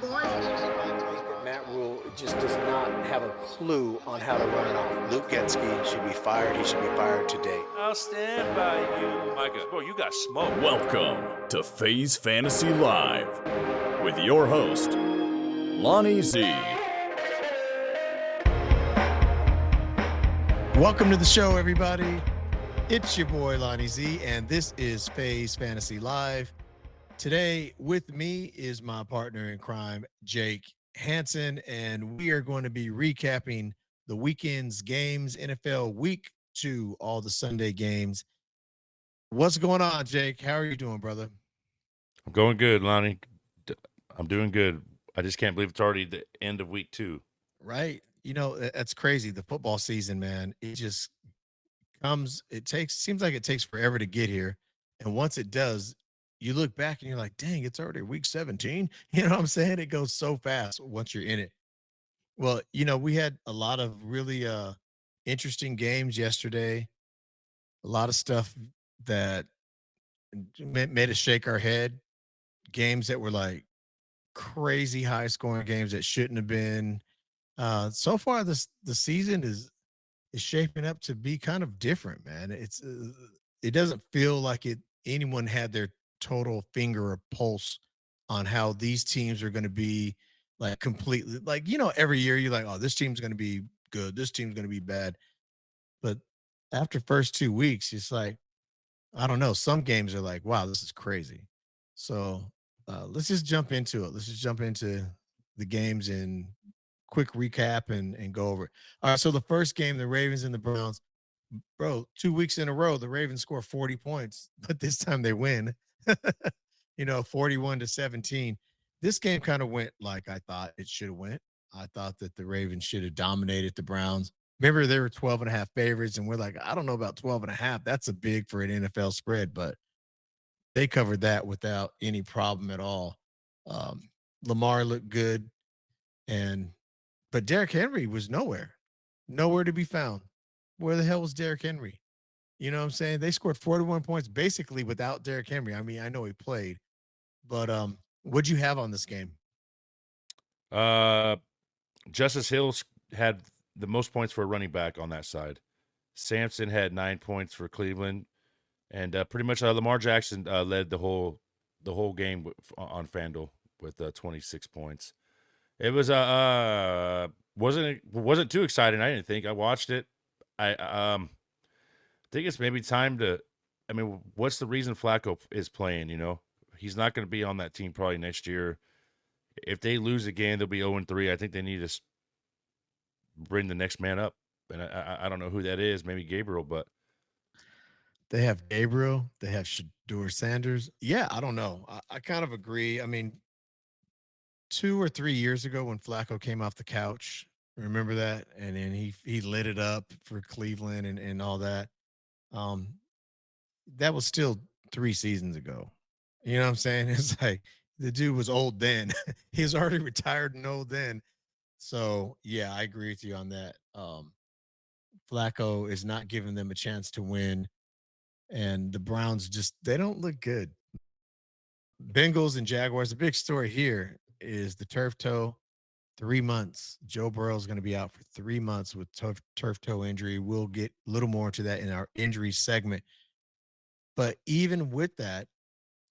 That Matt Rule just does not have a clue on how to run an offense. Luke Getsky should be fired. He should be fired today. I'll stand by you. My God. Bro, you got smoke. Welcome to Faze Fantasy Live with your host, Lonnie Z. Welcome to the show, everybody. It's your boy, Lonnie Z, and this is Faze Fantasy Live. Today, with me is my partner in crime, Jake Hansen, and we are going to be recapping the weekend's games, NFL Week 2, all the Sunday games. What's going on, Jake? How are you doing, brother? I'm going good, Lonnie. I'm doing good. I just can't believe it's already the end of week 2. Right. You know, that's crazy. The football season, man, it just seems like it takes forever to get here. And once it does, you look back and you're like, dang, it's already week 17. You know what I'm saying? It goes so fast once you're in it. Well, we had a lot of really interesting games yesterday, a lot of stuff that made us shake our head, games that were like crazy high scoring games that shouldn't have been. So far, the season is shaping up to be kind of different, man. It doesn't feel like anyone had their total finger or pulse on how these teams are going to be like completely like, every year you're like, oh, this team's going to be good, this team's going to be bad. But after first 2 weeks, it's like, I don't know. Some games are like, wow, this is crazy. So let's just jump into it. Let's just jump into the games and quick recap and go over it. All right. So the first game, the Ravens and the Browns, bro, 2 weeks in a row, the Ravens score 40 points, but this time they win, 41-17. This game kind of went like I thought it should have went. I thought that the Ravens should have dominated the Browns. Remember, they were 12 and a half favorites, and we're like, I don't know about 12 and a half. That's a big for an NFL spread, but they covered that without any problem at all. Lamar looked good, but Derrick Henry was nowhere to be found. Where the hell was Derrick Henry? You know what I'm saying? They scored 41 points basically without Derrick Henry. I mean, I know he played, but what'd you have on this game? Justice Hill had the most points for a running back on that side. Sampson had 9 points for Cleveland, and pretty much Lamar Jackson led the whole game on FanDuel with 26 points. It was wasn't too exciting. I didn't think. I watched it. I think it's maybe time to. I mean, what's the reason Flacco is playing? He's not going to be on that team probably next year. If they lose again, they'll be 0-3. I think they need to bring the next man up, and I don't know who that is. Maybe Gabriel, but they have Gabriel. They have Shedeur Sanders. Yeah, I don't know. I kind of agree. I mean, 2 or 3 years ago when Flacco came off the couch, remember that? And then he lit it up for Cleveland and all that. That was still 3 seasons ago. You know what I'm saying? It's like the dude was old then. He was already retired and old then. So yeah, I agree with you on that. Flacco is not giving them a chance to win. And the Browns they don't look good. Bengals and Jaguars. The big story here is the turf toe. 3 months. Joe Burrow is going to be out for 3 months with turf toe injury. We'll get a little more into that in our injury segment. But even with that,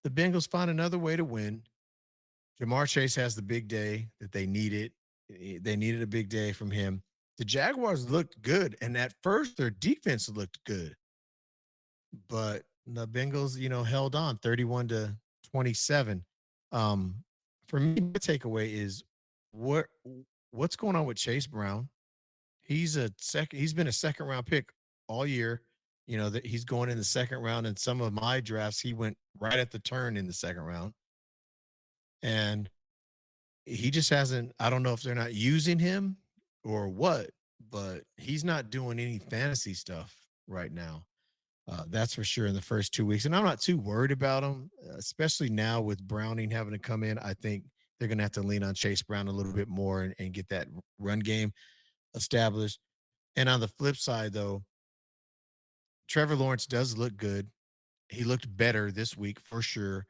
the Bengals found another way to win. Jamar Chase has the big day that they needed. They needed a big day from him. The Jaguars looked good, and at first their defense looked good. But the Bengals, held on 31-27. For me, the takeaway is what's going on with Chase Brown? He's been a second round pick all year. That he's going in the second round. In some of my drafts, he went right at the turn in the second round. And he just hasn't, I don't know if they're not using him or what, but he's not doing any fantasy stuff right now. That's for sure in the first 2 weeks. And I'm not too worried about him, especially now with Browning having to come in. I think they're going to have to lean on Chase Brown a little bit more and get that run game established. And on the flip side, though, Trevor Lawrence does look good. He looked better this week for sure.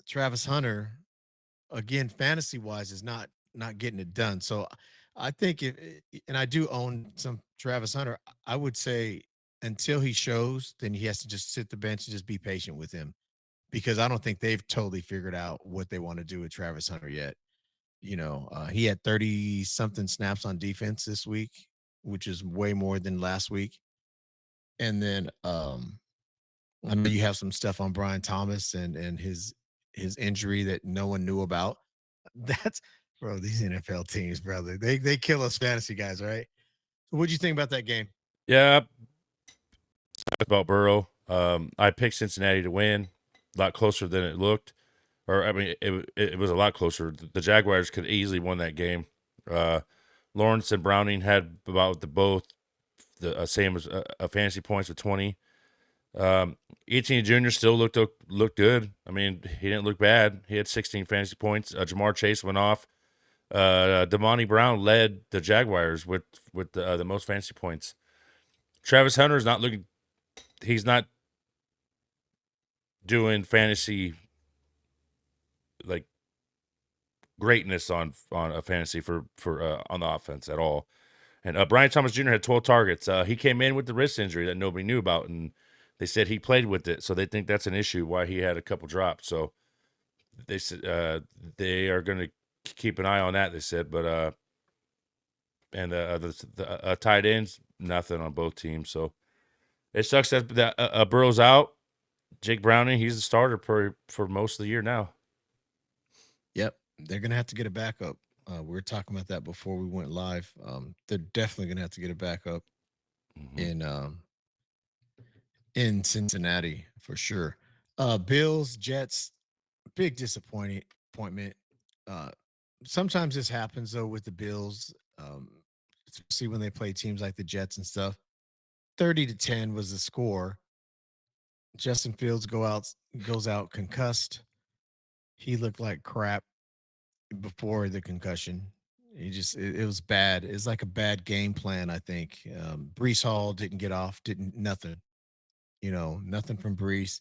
Travis Hunter, again, fantasy wise, is not getting it done. So I think and I do own some Travis Hunter. I would say until he shows, then he has to just sit the bench and just be patient with him because I don't think they've totally figured out what they want to do with Travis Hunter yet. He had 30 something snaps on defense this week, which is way more than last week. And then I know you have some stuff on Brian Thomas and his injury that no one knew about. That's bro, these NFL teams, brother. They kill us fantasy guys, right? What'd you think about that game? Yeah, about Burrow. I picked Cincinnati to win, a lot closer than it looked. Or I mean, it was a lot closer. The Jaguars could easily won that game. Lawrence and Browning had about the same as fantasy points with 20. 18 Jr. still looked good. I mean, he didn't look bad. He had 16 fantasy points. Jamar Chase went off. Damani Brown led the Jaguars with the most fantasy points. Travis Hunter is not looking. He's not doing fantasy like greatness on a fantasy for on the offense at all. And Brian Thomas Jr. had 12 targets. He came in with the wrist injury that nobody knew about, and they said he played with it, so they think that's an issue why he had a couple drops. So they said they are going to keep an eye on that. They said, but and the tight ends, nothing on both teams. So it sucks that Burrow's out. Jake Browning, he's the starter for most of the year now. Yep, they're gonna have to get a backup. We were talking about that before we went live. They're definitely gonna have to get a backup in Cincinnati for sure. Bills, Jets, big disappointment. Sometimes this happens though with the Bills, especially when they play teams like the Jets and stuff. 30-10 was the score. Justin Fields goes out concussed. He looked like crap before the concussion. It was bad. It's like a bad game plan, I think. Brees Hall didn't get off, didn't nothing. Nothing from Brees.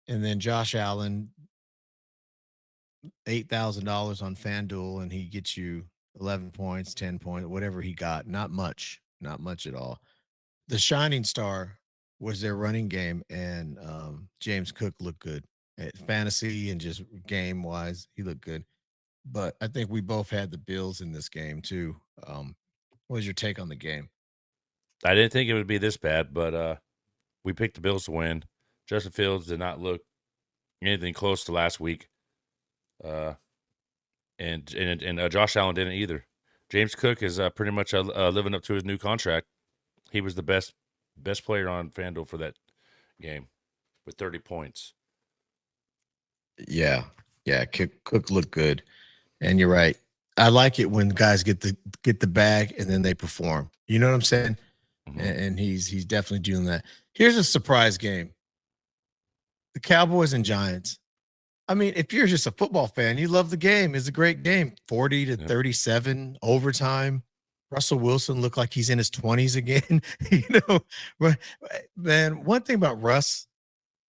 And then Josh Allen, $8,000 on FanDuel, and he gets you 11 points, 10 points, whatever he got. Not much at all. The shining star was their running game, and James Cook looked good at fantasy and just game wise. He looked good. But I think we both had the Bills in this game too. What was your take on the game? I didn't think it would be this bad, but we picked the Bills to win. Justin Fields did not look anything close to last week. And Josh Allen didn't either. James Cook is pretty much living up to his new contract. He was the best player on FanDuel for that game with 30 points. Yeah. Cook looked good, and you're right. I like it when guys get the bag and then they perform. You know what I'm saying? Mm-hmm. And he's definitely doing that. Here's a surprise game: the Cowboys and Giants. I mean, if you're just a football fan, you love the game. It's a great game. 40-37 overtime. Russell Wilson looked like he's in his 20s again. Man, one thing about Russ,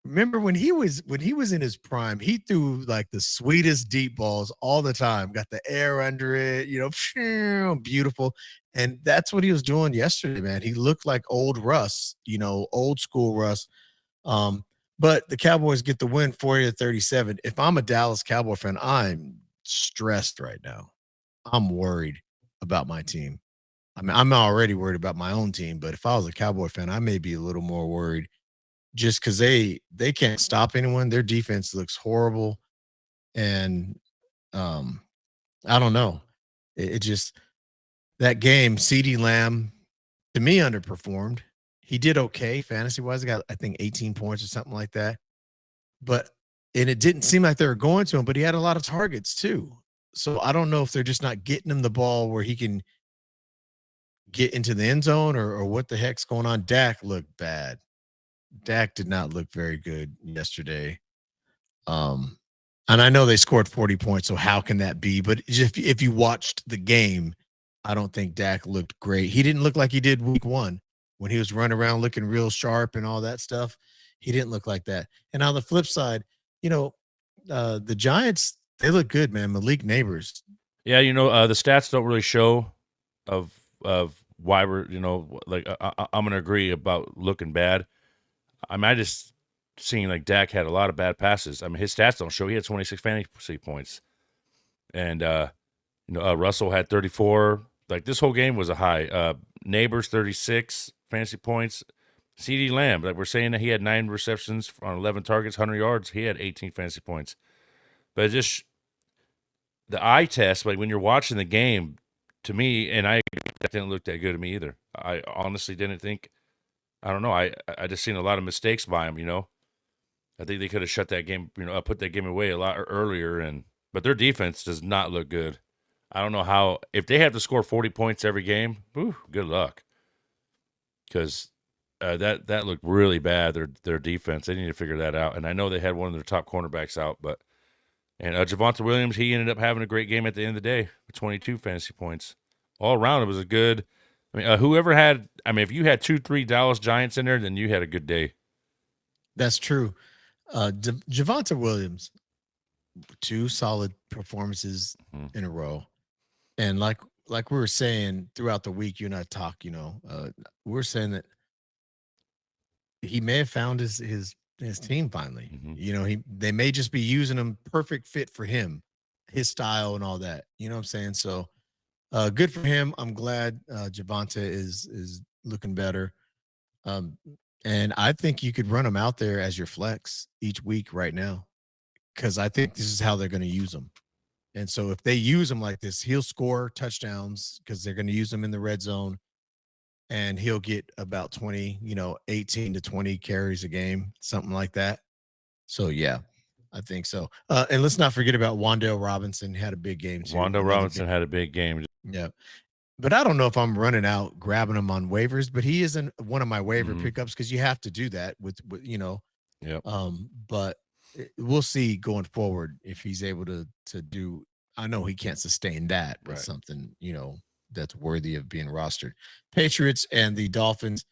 remember when he was in his prime, he threw like the sweetest deep balls all the time. Got the air under it, beautiful. And that's what he was doing yesterday, man. He looked like old Russ, old school Russ. But the Cowboys get the win 40-37. If I'm a Dallas Cowboy fan, I'm stressed right now. I'm worried about my team. I mean, I'm already worried about my own team, but if I was a Cowboy fan, I may be a little more worried just because they can't stop anyone. Their defense looks horrible. And I don't know. It just that game, CeeDee Lamb, to me, underperformed. He did okay fantasy-wise. He got, I think, 18 points or something like that. And it didn't seem like they were going to him, but he had a lot of targets too. So I don't know if they're just not getting him the ball where he can get into the end zone or what the heck's going on. Dak looked bad. Dak did not look very good yesterday. And I know they scored 40 points, so how can that be? But if you watched the game, I don't think Dak looked great. He didn't look like he did week one when he was running around looking real sharp and all that stuff. He didn't look like that. And on the flip side, the Giants, They look good, man. Malik Neighbors. Yeah, the stats don't really show of Waiver. Like I'm gonna agree about looking bad. I mean, I just seen like Dak had a lot of bad passes. I mean, his stats don't show. He had 26 fantasy points, and Russell had 34. Like this whole game was a high. Neighbors 36 fantasy points. CD Lamb, like we're saying that he had 9 receptions on 11 targets, 100 yards. He had 18 fantasy points. But it just the eye test, like when you're watching the game, to me, and I that didn't look that good to me either. I honestly didn't think. I don't know. I just seen a lot of mistakes by him. I think they could have shut that game. Put that game away a lot earlier. But their defense does not look good. I don't know how if they have to score 40 points every game. Whew, good luck. Because that looked really bad. Their defense. They need to figure that out. And I know they had one of their top cornerbacks out, but. And Javonte Williams, he ended up having a great game at the end of the day with 22 fantasy points. All around, it was a good. I mean, if you had 2-3 Dallas Giants in there, then you had a good day. That's true. Javonte Williams, 2 solid performances in a row. And like we were saying throughout the week, you and I talk, we're saying that he may have found his team finally. Mm-hmm. They may just be using him perfect fit for him, his style and all that. You know what I'm saying? So good for him. I'm glad Javonte is looking better. And I think you could run him out there as your flex each week right now, because I think this is how they're going to use him. And so if they use him like this, he'll score touchdowns because they're going to use him in the red zone. And he'll get about 20, 18 to 20 carries a game, something like that. So, yeah, I think so. And let's not forget about Wan'Dale Robinson had a big game too. Wan'Dale Robinson had a big game. Yeah. But I don't know if I'm running out, grabbing him on waivers, but he isn't one of my waiver pickups because you have to do that with. Yep. But we'll see going forward if he's able to do. I know he can't sustain that, but something, that's worthy of being rostered. Patriots and the Dolphins.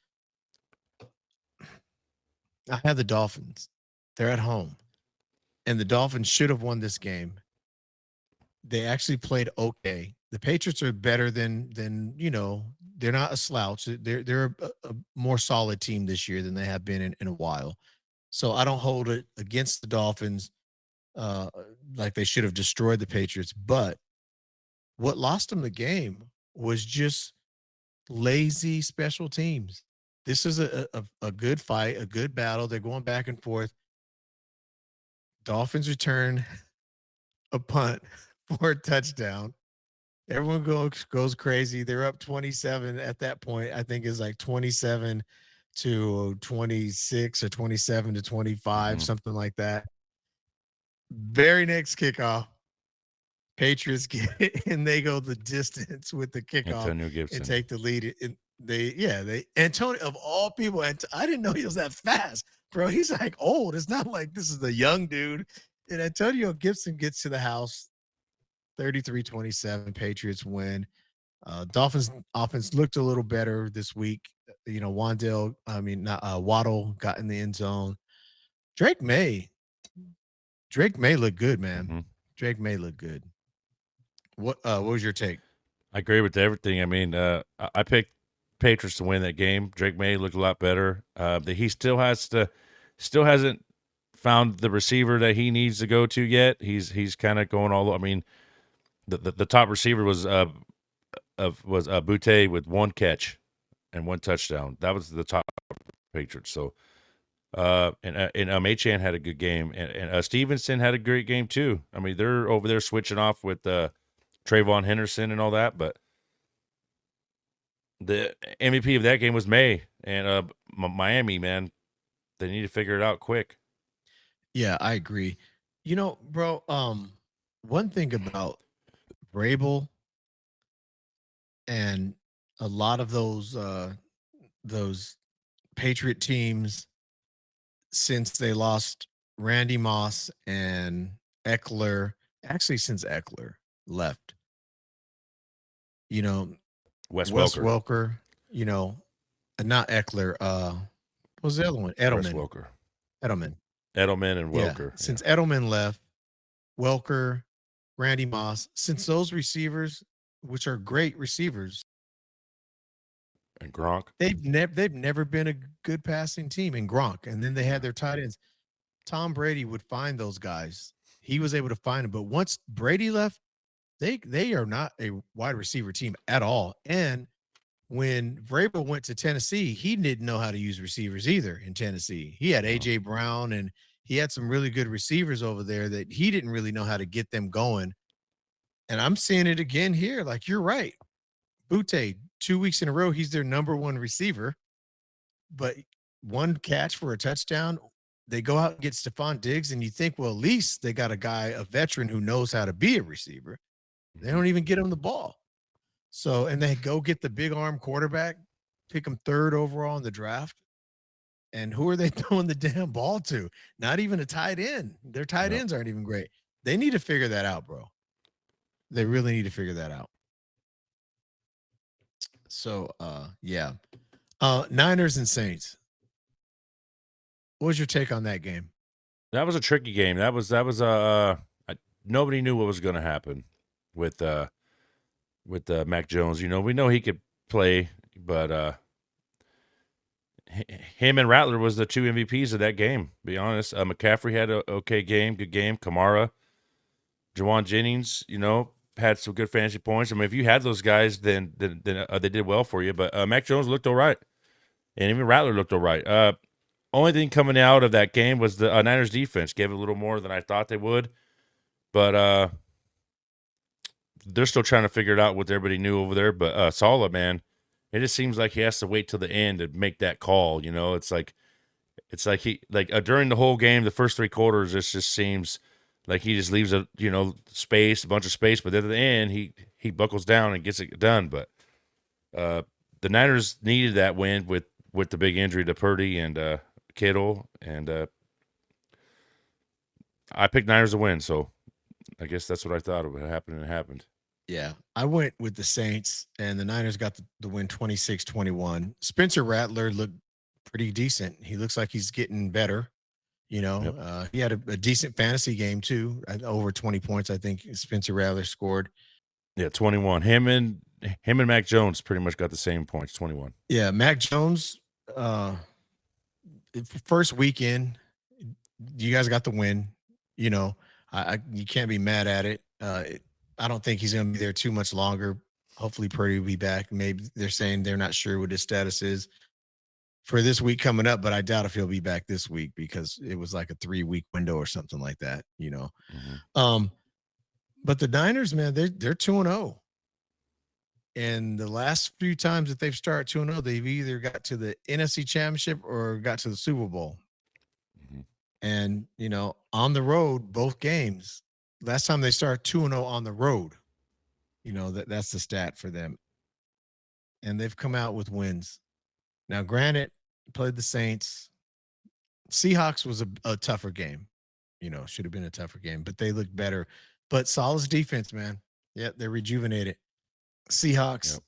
I have the Dolphins. They're at home. And the Dolphins should have won this game. They actually played okay. The Patriots are better than they're not a slouch. They're a more solid team this year than they have been in a while. So I don't hold it against the Dolphins like they should have destroyed the Patriots. But what lost them the game was just lazy special teams. This is a good fight, a good battle. They're going back and forth. Dolphins return a punt for a touchdown. Everyone goes crazy. They're up 27 at that point. I think it's like 27 to 26 or 27 to 25, something like that. Very next kickoff, Patriots get and they go the distance with the kickoff and take the lead. And they Antonio of all people, and I didn't know he was that fast, bro. He's like old. It's not like this is a young dude. And Antonio Gibson gets to the house, 33-27. Patriots win. Dolphins offense looked a little better this week. Waddle got in the end zone. Drake May look good, man. Drake May look good. What was your take? I agree with everything. I mean, I picked Patriots to win that game. Drake May looked a lot better. He still hasn't found the receiver that he needs to go to yet. He's kind of going all. I mean, the top receiver was Boutte with 1 catch and 1 touchdown. That was the top Patriots. So, and Achane had a good game, and Stevenson had a great game too. I mean, they're over there switching off with Trayvon Henderson and all that, but the MVP of that game was May, and Miami, man, they need to figure it out quick. Yeah, I agree. Bro, one thing about Vrabel and a lot of those Patriot teams since they lost Randy Moss and Eckler, actually since Eckler left, Wes Welker, not Eckler, what was the other one? Edelman and Welker. Since Edelman left, Welker Randy Moss, since those receivers, which are great receivers, And Gronk. they've never been a good passing team in Gronk. And then they had their tight ends. Tom Brady would find those guys. He was able to find them. But once Brady left, they are not a wide receiver team at all. And when Vrabel went to Tennessee, he didn't know how to use receivers either in Tennessee. He had AJ Brown and he had some really good receivers over there that he didn't really know how to get them going. And I'm seeing it again here. Like, you're right. Butte, 2 weeks in a row, he's their number one receiver. But one catch for a touchdown, they go out and get Stephon Diggs, and you think, well, at least they got a guy, a veteran who knows how to be a receiver. They don't even get him the ball. So, and they go get the big arm quarterback, pick him 3rd overall in the draft. And who are they throwing the damn ball to? Not even a tight end. Their tight ends aren't even great. They need to figure that out, bro. They really need to figure that out. So, yeah. Niners and Saints. What was your take on that game? That was a tricky game. That was nobody knew what was going to happen with Mac Jones. You know, we know he could play, but him and Rattler was the 2 MVPs of that game. To be honest, McCaffrey had a okay game, good game. Kamara, Jawan Jennings, you know, had some good fantasy points. I mean, if you had those guys, then they did well for you. But Mac Jones looked all right, and even Rattler looked all right. Only thing coming out of that game was the Niners defense gave it a little more than I thought they would, but they're still trying to figure it out what everybody knew over there. But Saleh, man, it just seems like he has to wait till the end to make that call. You know, it's like he during the whole game, the first 3 quarters, it just seems like he just leaves a bunch of space, but then at the end he buckles down and gets it done. But the Niners needed that win with the big injury to Purdy and Kittle, and I picked Niners to win, so I guess that's what I thought would happen, and it happened. Yeah, I went with the Saints, and the Niners got the win 26-21. Spencer Rattler looked pretty decent. He looks like he's getting better. You know, Yep. he had a decent fantasy game too. Over 20 points, I think Spencer Rattler scored. Yeah, 21. Him and Mac Jones pretty much got the same points, 21. Yeah, Mac Jones, first weekend, you guys got the win. You know, you can't be mad at it. I don't think he's going to be there too much longer. Hopefully Purdy will be back. Maybe they're saying they're not sure what his status is for this week coming up, but I doubt if he'll be back this week because it was like a 3-week window or something like that, you know. Mm-hmm. But the Niners, man, they're 2-0. And the last few times that they've started 2-0, they've either got to the NFC Championship or got to the Super Bowl. Mm-hmm. And, you know, on the road, both games, last time they started 2-0 on the road, you know, that's the stat for them. And they've come out with wins. Now, granted, played the Saints. Seahawks was a tougher game. You know, should have been a tougher game, but they looked better. But Saleh's defense, man. Yeah, they're rejuvenated. Seahawks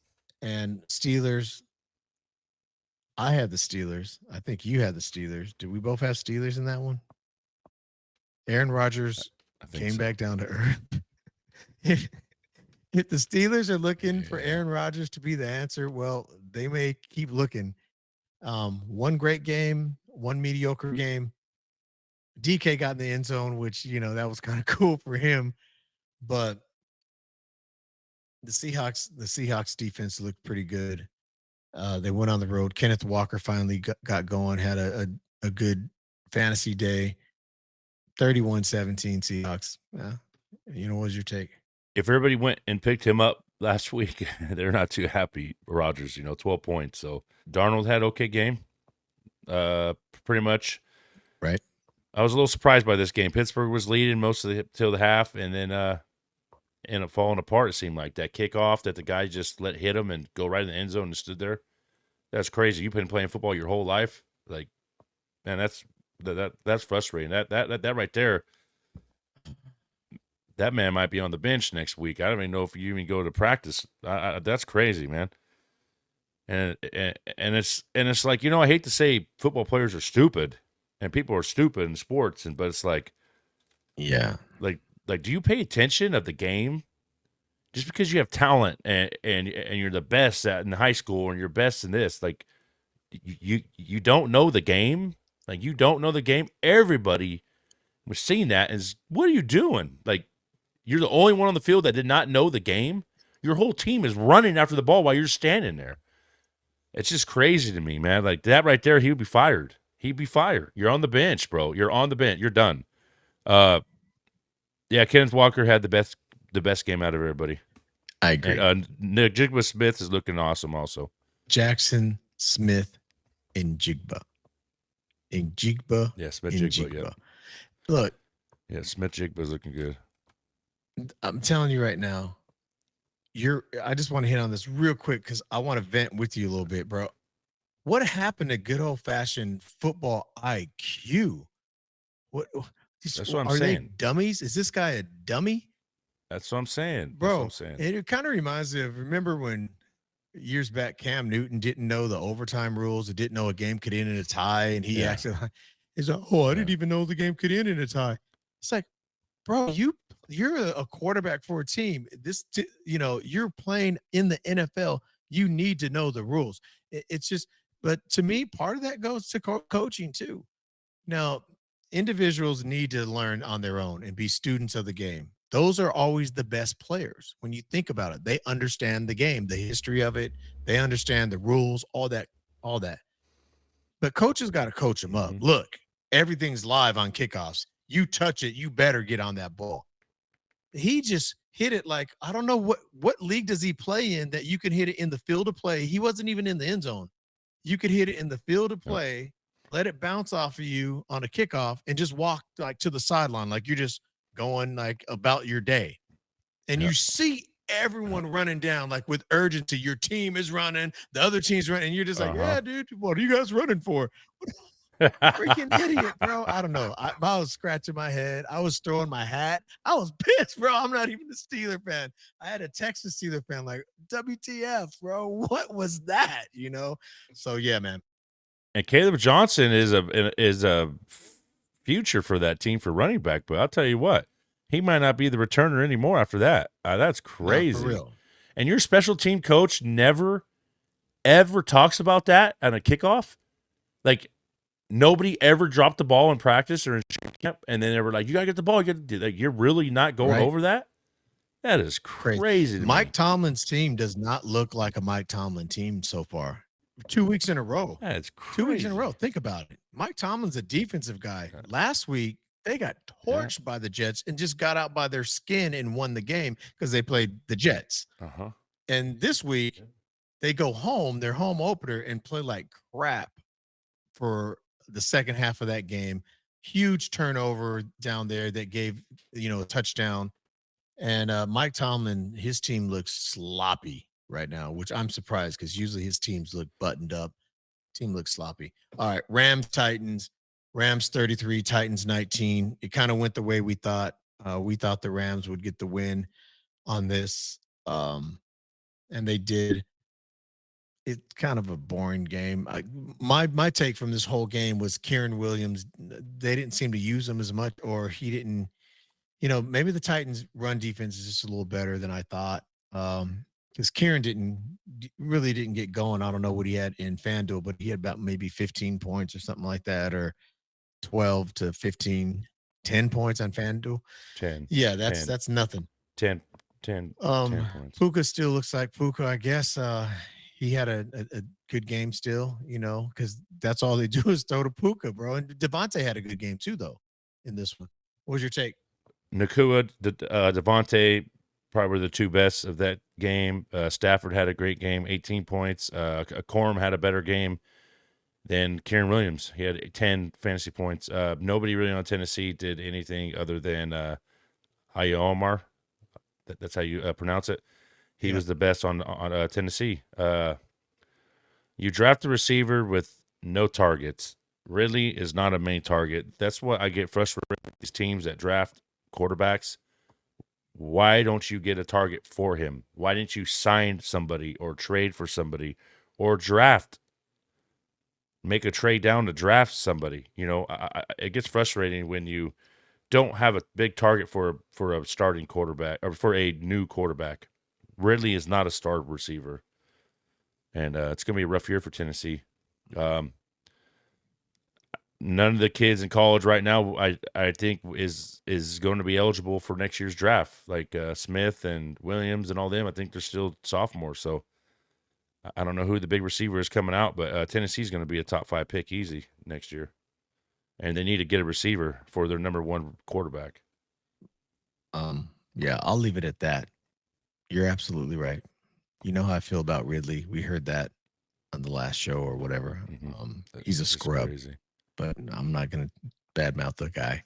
and Steelers. I had the Steelers. I think you had the Steelers. Did we both have Steelers in that one? Aaron Rodgers came back down to earth. if the Steelers are looking for Aaron Rodgers to be the answer, well, they may keep looking. One great game, one mediocre game. DK got in the end zone, which, you know, that was kind of cool for him. But the Seahawks defense looked pretty good. They went on the road. Kenneth Walker finally got going, had a good fantasy day. 31-17 Seahawks. You know, what was your take? If everybody went and picked him up last week, they're not too happy. Rodgers, 12 points. So Darnold had okay game. Pretty much. Right. I was a little surprised by this game. Pittsburgh was leading most of till the half, and then ended up falling apart. It seemed like that kickoff that the guy just let hit him and go right in the end zone and stood there. That's crazy. You've been playing football your whole life, like, man. That's frustrating. That right there. That man might be on the bench next week. I don't even know if you even go to practice. That's crazy, man. And it's like, I hate to say football players are stupid, and people are stupid in sports, but it's like, yeah, like like, do you pay attention of the game? Just because you have talent and you're the best in high school and you're best in this, like, you don't know the game. Like, you don't know the game. Everybody was seeing that is, what are you doing? Like, you're the only one on the field that did not know the game. Your whole team is running after the ball while you're standing there. It's just crazy to me, man. Like, that right there, he would be fired. He'd be fired. You're on the bench, bro. You're on the bench. You're done. Yeah, Kenneth Walker had the best game out of everybody. I agree. And Jigba Smith is looking awesome also. Jackson, Smith, and Jigba. Yeah, Smith Jigba. Yeah. Look. Yeah, Smith Jigba's looking good. I'm telling you right now, I just want to hit on this real quick because I want to vent with you a little bit, bro. What happened to good old-fashioned football IQ? That's what I'm are saying. They dummies? Is this guy a dummy? That's what I'm saying. Bro, That's what I'm saying. It kind of reminds me of, remember when years back Cam Newton didn't know the overtime rules, and didn't know a game could end in a tie, and he actually he's like, I didn't even know the game could end in a tie. It's like, bro, you're a quarterback for a team. You're playing in the NFL. You need to know the rules. It's just, but to me, part of that goes to coaching too. Now, individuals need to learn on their own and be students of the game. Those are always the best players. When you think about it, they understand the game, the history of it. They understand the rules, all that. But coaches got to coach them up. Look, everything's live on kickoffs. You touch it, you better get on that ball. He just hit it like, I don't know what league does he play in that you can hit it in the field of play. He wasn't even in the end zone. You could hit it in the field of play, let it bounce off of you on a kickoff, and just walk like to the sideline, like you're just going like about your day. And you see everyone running down like with urgency. Your team is running, the other team's running, and you're just like, yeah, dude, what are you guys running for? Freaking idiot, bro. I don't know. I was scratching my head. I was throwing my hat. I was pissed, bro. I'm not even a Steeler fan. I had a Texas Steeler fan like, WTF, bro. What was that? So yeah, man. And Caleb Johnson is a future for that team for running back, but I'll tell you what, he might not be the returner anymore after that. That's crazy. For real. And your special team coach never, ever talks about that on a kickoff? Like, nobody ever dropped the ball in practice or in camp, and then they were like, you got to get the ball. You're really not going over that? That is crazy. Mike Tomlin's team does not look like a Mike Tomlin team so far. 2 weeks in a row. That's crazy. 2 weeks in a row. Think about it. Mike Tomlin's a defensive guy. Last week, they got torched by the Jets and just got out by their skin and won the game because they played the Jets. And this week, they go home, their home opener, and play like crap for the second half of that game. Huge turnover down there that gave, a touchdown. And Mike Tomlin, his team looks sloppy right now, which I'm surprised because usually his teams look buttoned up. Team looks sloppy. All right, Rams 33, Titans 19. It kind of went the way we thought. We thought the Rams would get the win on this, and they did. It's kind of a boring game. My take from this whole game was Kieran Williams. They didn't seem to use him as much, or he didn't. Maybe the Titans' run defense is just a little better than I thought. Because Kieran didn't get going. I don't know what he had in FanDuel, but he had about maybe 15 points or something like that, or 12 to 15, 10 points on FanDuel. 10. Yeah, that's nothing. 10 points. Puka still looks like Puka. I guess he had a good game still, because that's all they do is throw to Puka, bro. And Devontae had a good game too, though, in this one. What was your take? Nakua, Devontae, probably the two best of that game. Stafford had a great game, 18 points. Corum had a better game than Kieran Williams. He had 10 fantasy points. Nobody really on Tennessee did anything other than Ayomar. That's how you pronounce it. He was the best on Tennessee. You draft a receiver with no targets. Ridley is not a main target. That's what I get frustrated with these teams that draft quarterbacks. Why don't you get a target for him? Why didn't you sign somebody or trade for somebody or draft? Make a trade down to draft somebody. It gets frustrating when you don't have a big target for a starting quarterback or for a new quarterback. Ridley is not a star receiver, and it's going to be a rough year for Tennessee. None of the kids in college right now, I think, is going to be eligible for next year's draft. Like Smith and Williams and all them, I think they're still sophomores. So I don't know who the big receiver is coming out, but Tennessee's going to be a top 5 pick easy next year, and they need to get a receiver for their number 1 quarterback. Yeah, I'll leave it at that. You're absolutely right. You know how I feel about Ridley. We heard that on the last show or whatever. He's a It's just scrub, crazy. but I'm not gonna badmouth the guy.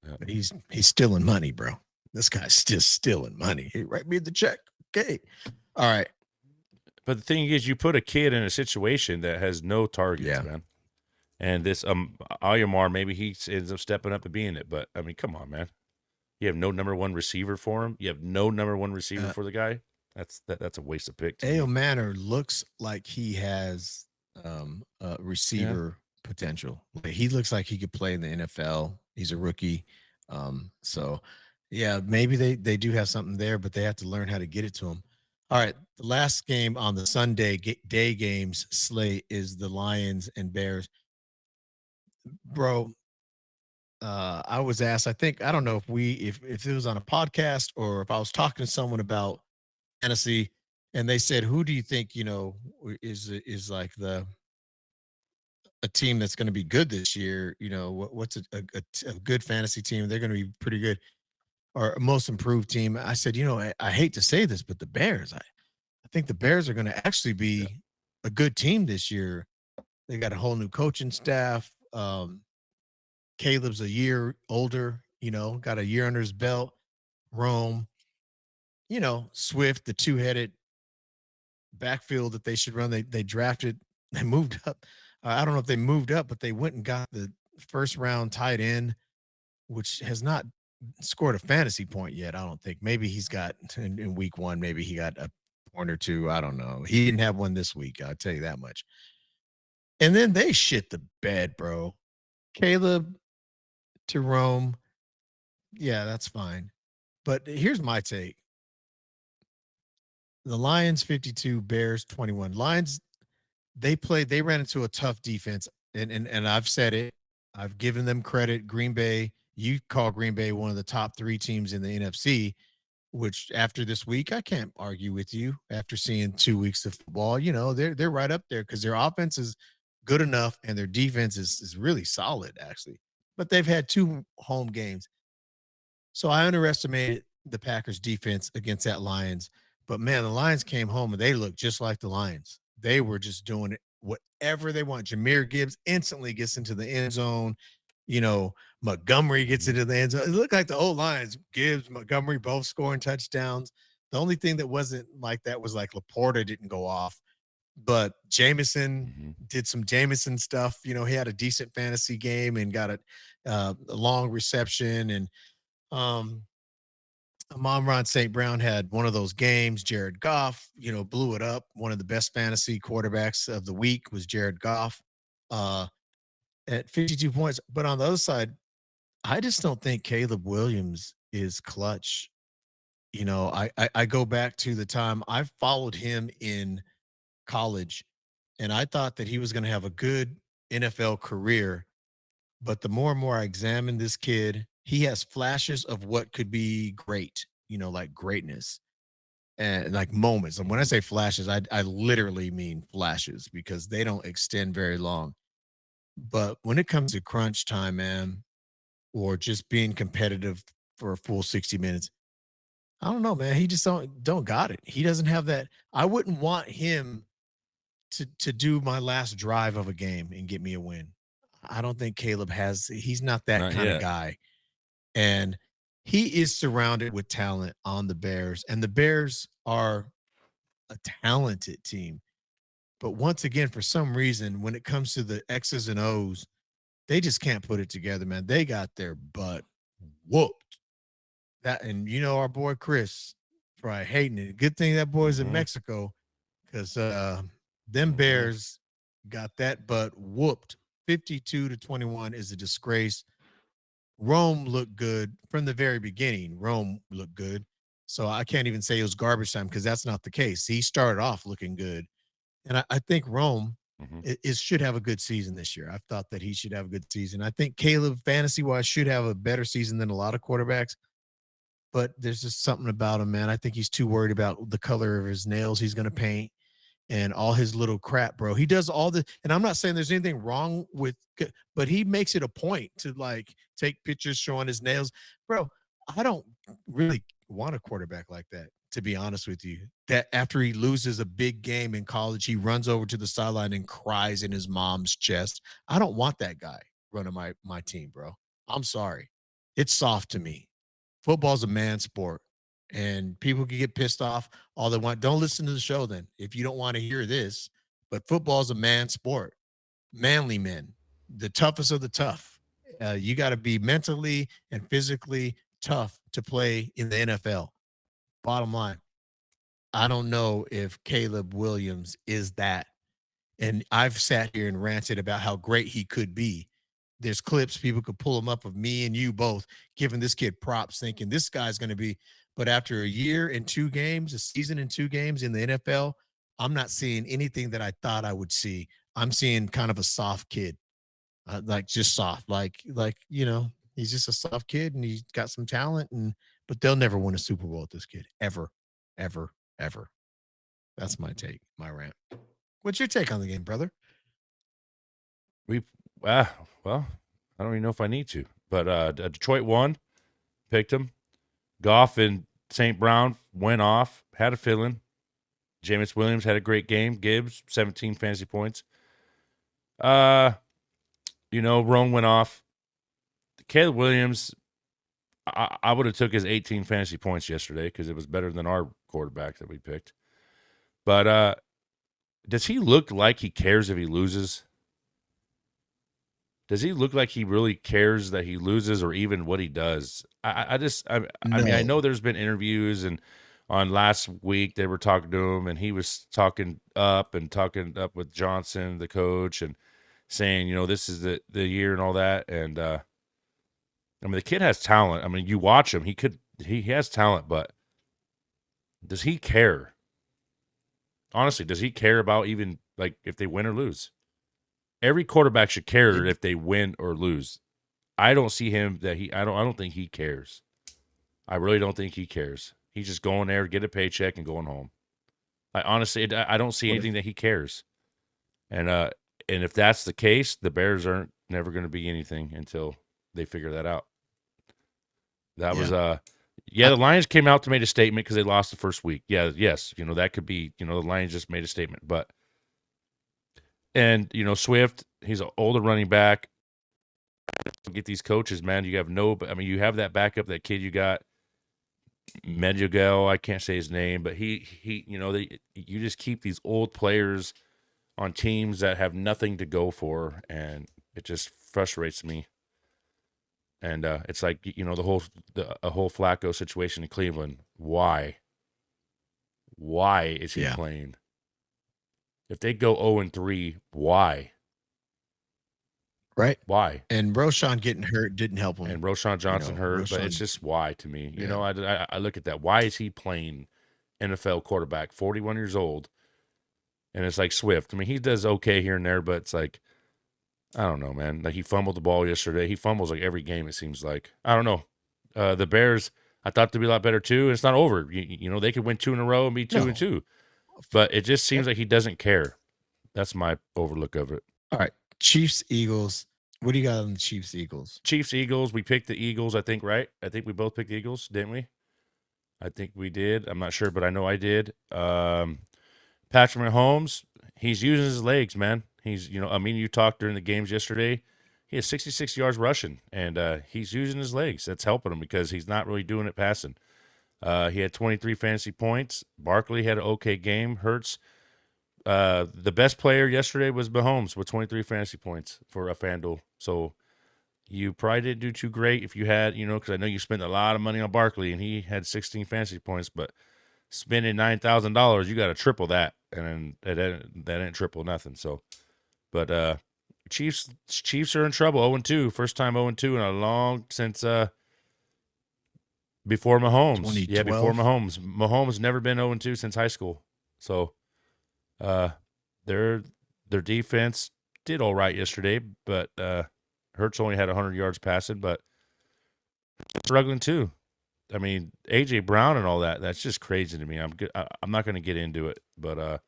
Yeah. But he's stealing money, bro. This guy's still stealing money. Hey, write me the check. Okay. All right. But the thing is, you put a kid in a situation that has no targets, Yeah. man. And this Ayamar, maybe he ends up stepping up and being it. But I mean, come on, man. You have no number 1 receiver for him. You have no number 1 receiver for the guy. That's a waste of pick. Ayo Manor looks like he has receiver potential. Like, he looks like he could play in the NFL. He's a rookie. So yeah, maybe they do have something there, but they have to learn how to get it to him. All right, the last game on the Sunday day games slate is the Lions and Bears. Bro, I was asked, I think, I don't know if it was on a podcast or if I was talking to someone about fantasy, and they said, who do you think, is like a team that's going to be good this year? What's a good fantasy team? They're going to be pretty good, or a most improved team. I said, I hate to say this, but the Bears, I think the Bears are going to actually be a good team this year. They got a whole new coaching staff. Caleb's a year older, got a year under his belt. Rome, Swift, the 2-headed backfield that they should run. They drafted, they moved up. I don't know if they moved up, but they went and got the first round tight end, which has not scored a fantasy point yet. I don't think. Maybe he's got in week 1, maybe he got a point or two. I don't know. He didn't have one this week. I'll tell you that much. And then they shit the bed, bro. Caleb to Rome. Yeah, that's fine. But here's my take. The Lions 52, Bears 21. Lions, they ran into a tough defense. And I've said it. I've given them credit. Green Bay, you call Green Bay one of the top 3 teams in the NFC, which after this week, I can't argue with you. After seeing 2 weeks of football, they're right up there because their offense is good enough and their defense is really solid, actually. But they've had 2 home games. So I underestimated the Packers defense against that Lions. But man, the Lions came home and they looked just like the Lions. They were just doing it whatever they want. Jameer Gibbs instantly gets into the end zone. Montgomery gets into the end zone. It looked like the old Lions. Gibbs, Montgomery both scoring touchdowns. The only thing that wasn't like that was like Laporta didn't go off. But Jameson did some Jameson stuff. He had a decent fantasy game and got a long reception. And Amon-Ra St. Brown had one of those games. Jared Goff, blew it up. One of the best fantasy quarterbacks of the week was Jared Goff at 52 points. But on the other side, I just don't think Caleb Williams is clutch. I go back to the time I followed him in college, and I thought that he was going to have a good NFL career. But the more and more I examine this kid, he has flashes of what could be great, like greatness and like moments. And when I say flashes, I literally mean flashes because they don't extend very long. But when it comes to crunch time, man, or just being competitive for a full 60 minutes, I don't know, man. He just don't got it. He doesn't have that. I wouldn't want him to do my last drive of a game and get me a win. I don't think Caleb he's not that kind of guy. And he is surrounded with talent on the Bears, and the Bears are a talented team. But once again, for some reason, when it comes to the X's and O's, they just can't put it together, man. They got their butt whooped. And our boy Chris probably hating it. Good thing that boy's in Mexico, because them Bears got that butt whooped. 52-21 is a disgrace. Rome looked good from the very beginning. Rome looked good. So I can't even say it was garbage time because that's not the case. He started off looking good. And I think Rome Mhm. should have a good season this year. I've thought that he should have a good season. I think Caleb, fantasy wise, should have a better season than a lot of quarterbacks. But there's just something about him, man. I think he's too worried about the color of his nails he's going to paint and all his little crap, bro. He does all the, and I'm not saying there's anything wrong with, but he makes it a point to like take pictures showing his nails, bro. I don't really want a quarterback like that, to be honest with you. That after he loses a big game in college, he runs over to the sideline and cries in his mom's chest. I don't want that guy running my team, bro. I'm sorry. It's soft to me. Football's a man sport, and people can get pissed off all they want. Don't listen to the show then if you don't want to hear this. But football's a man sport. Manly men, the toughest of the tough. You got to be mentally and physically tough to play in the NFL. Bottom line, I don't know if Caleb Williams is that. And I've sat here and ranted about how great he could be. There's clips people could pull them up of me and you both giving this kid props, thinking this guy's going to be. But after a year and 2 games, a season and 2 games in the NFL, I'm not seeing anything that I thought I would see. I'm seeing kind of a soft kid, like just soft, like he's just a soft kid and he's got some talent. But they'll never win a Super Bowl with this kid ever, ever, ever. That's my take, my rant. What's your take on the game, brother? We well, I don't even know if I need to. But Detroit won, picked him. Goff and St. Brown went off, had a feeling. Jameis Williams had a great game. Gibbs, 17 fantasy points. Rome went off. Caleb Williams, I would have took his 18 fantasy points yesterday because it was better than our quarterback that we picked. But does he look like he cares if he loses? Does he look like he really cares that he loses or even what he does? I mean, I No. know there's been interviews, and on last week they were talking to him and he was talking up with Johnson, the coach, and saying, this is the year and all that. And I mean, the kid has talent. I mean, you watch him, he has talent, but does he care? Honestly, does he care about even like if they win or lose? Every quarterback should care if they win or lose. I don't see him I don't think he cares. I really don't think he cares. He's just going there, get a paycheck, and going home. I honestly, I don't see anything that he cares. And if that's the case, the Bears aren't never going to be anything until they figure that out. That was the Lions came out to make a statement because they lost the first week. Yeah, yes, that could be, the Lions just made a statement, but. And, Swift, he's an older running back. Get these coaches, man. You have that backup, that kid you got, Medjugorje, I can't say his name, but you just keep these old players on teams that have nothing to go for, and it just frustrates me. And it's like, a whole Flacco situation in Cleveland. Why? Why is he playing? If they go 0-3, why? Right. Why? And Roschon getting hurt didn't help him. And Roschon Johnson hurt, but it's just why to me. I look at that. Why is he playing NFL quarterback, 41 years old? And it's like Swift. I mean, he does okay here and there, but it's like, I don't know, man. Like he fumbled the ball yesterday. He fumbles like every game, it seems like. I don't know. The Bears, I thought they'd be a lot better too. And it's not over. They could win 2 in a row and be 2-2. But it just seems like he doesn't care. That's my overlook of it. All right. Chiefs, Eagles. What do you got on the Chiefs, Eagles? Chiefs, Eagles. We picked the Eagles, I think, right? I think we both picked the Eagles, didn't we? I think we did. I'm not sure, but I know I did. Patrick Mahomes, he's using his legs, man. He's, you talked during the games yesterday. He has 66 yards rushing, and he's using his legs. That's helping him because he's not really doing it passing. He had 23 fantasy points. Barkley had an okay game. Hurts. The best player yesterday was Mahomes with 23 fantasy points for a FanDuel. So you probably didn't do too great if you had, because I know you spent a lot of money on Barkley and he had 16 fantasy points, but spending $9,000, you got to triple that, and that ain't triple nothing. So, but Chiefs are in trouble. 0-2, first time 0-2 in a long since before Mahomes. Yeah, before 2012. Mahomes. Mahomes never been 0-2 since high school. So, their defense did all right yesterday, but Hurts only had 100 yards passing, but struggling too. I mean, AJ Brown and all that's just crazy to me. I'm not going to get into it, but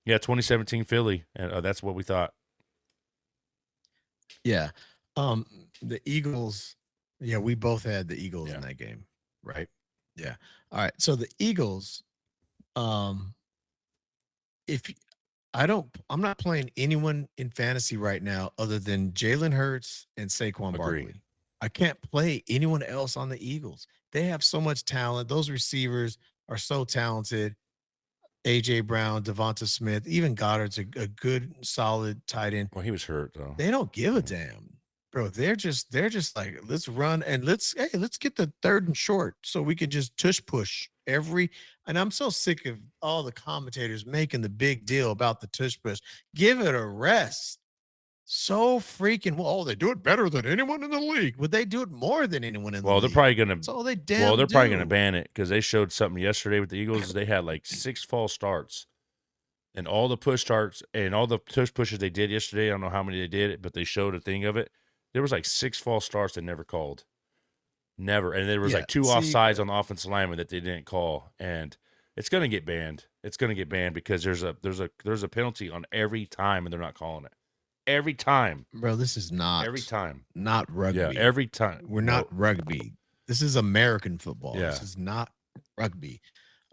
yeah, 2017 Philly, and that's what we thought. Yeah. The Eagles, yeah, we both had the Eagles in that game, right? Yeah. All right. So the Eagles, if I'm not playing anyone in fantasy right now other than Jalen Hurts and Saquon Agree. Barkley. I can't play anyone else on the Eagles. They have so much talent. Those receivers are so talented. AJ Brown, Devonta Smith, even Goddard's a good, solid tight end. Well, he was hurt though. They don't give a damn, bro. They're just like, let's run and let's get the 3rd and short so we can just tush push every. And I'm so sick of all the commentators making the big deal about the tush push. Give it a rest. So freaking well. Oh, they do it better than anyone in the league. Would they do it more than anyone in the league? They're probably gonna. That's all they damn. Well, they're probably gonna do. ban it because they showed something yesterday with the Eagles. They had like 6 false starts, and all the push starts and all the tush pushes they did yesterday. I don't know how many they did, but they showed a thing of it. There was like 6 false starts they never called, never, and there was like 2 offsides on the offensive lineman that they didn't call, and it's gonna get banned. It's gonna get banned because there's a penalty on every time, and they're not calling it. Every time. Bro, this is not every time. Not rugby. Yeah, every time. We're not rugby. This is American football. Yeah. This is not rugby.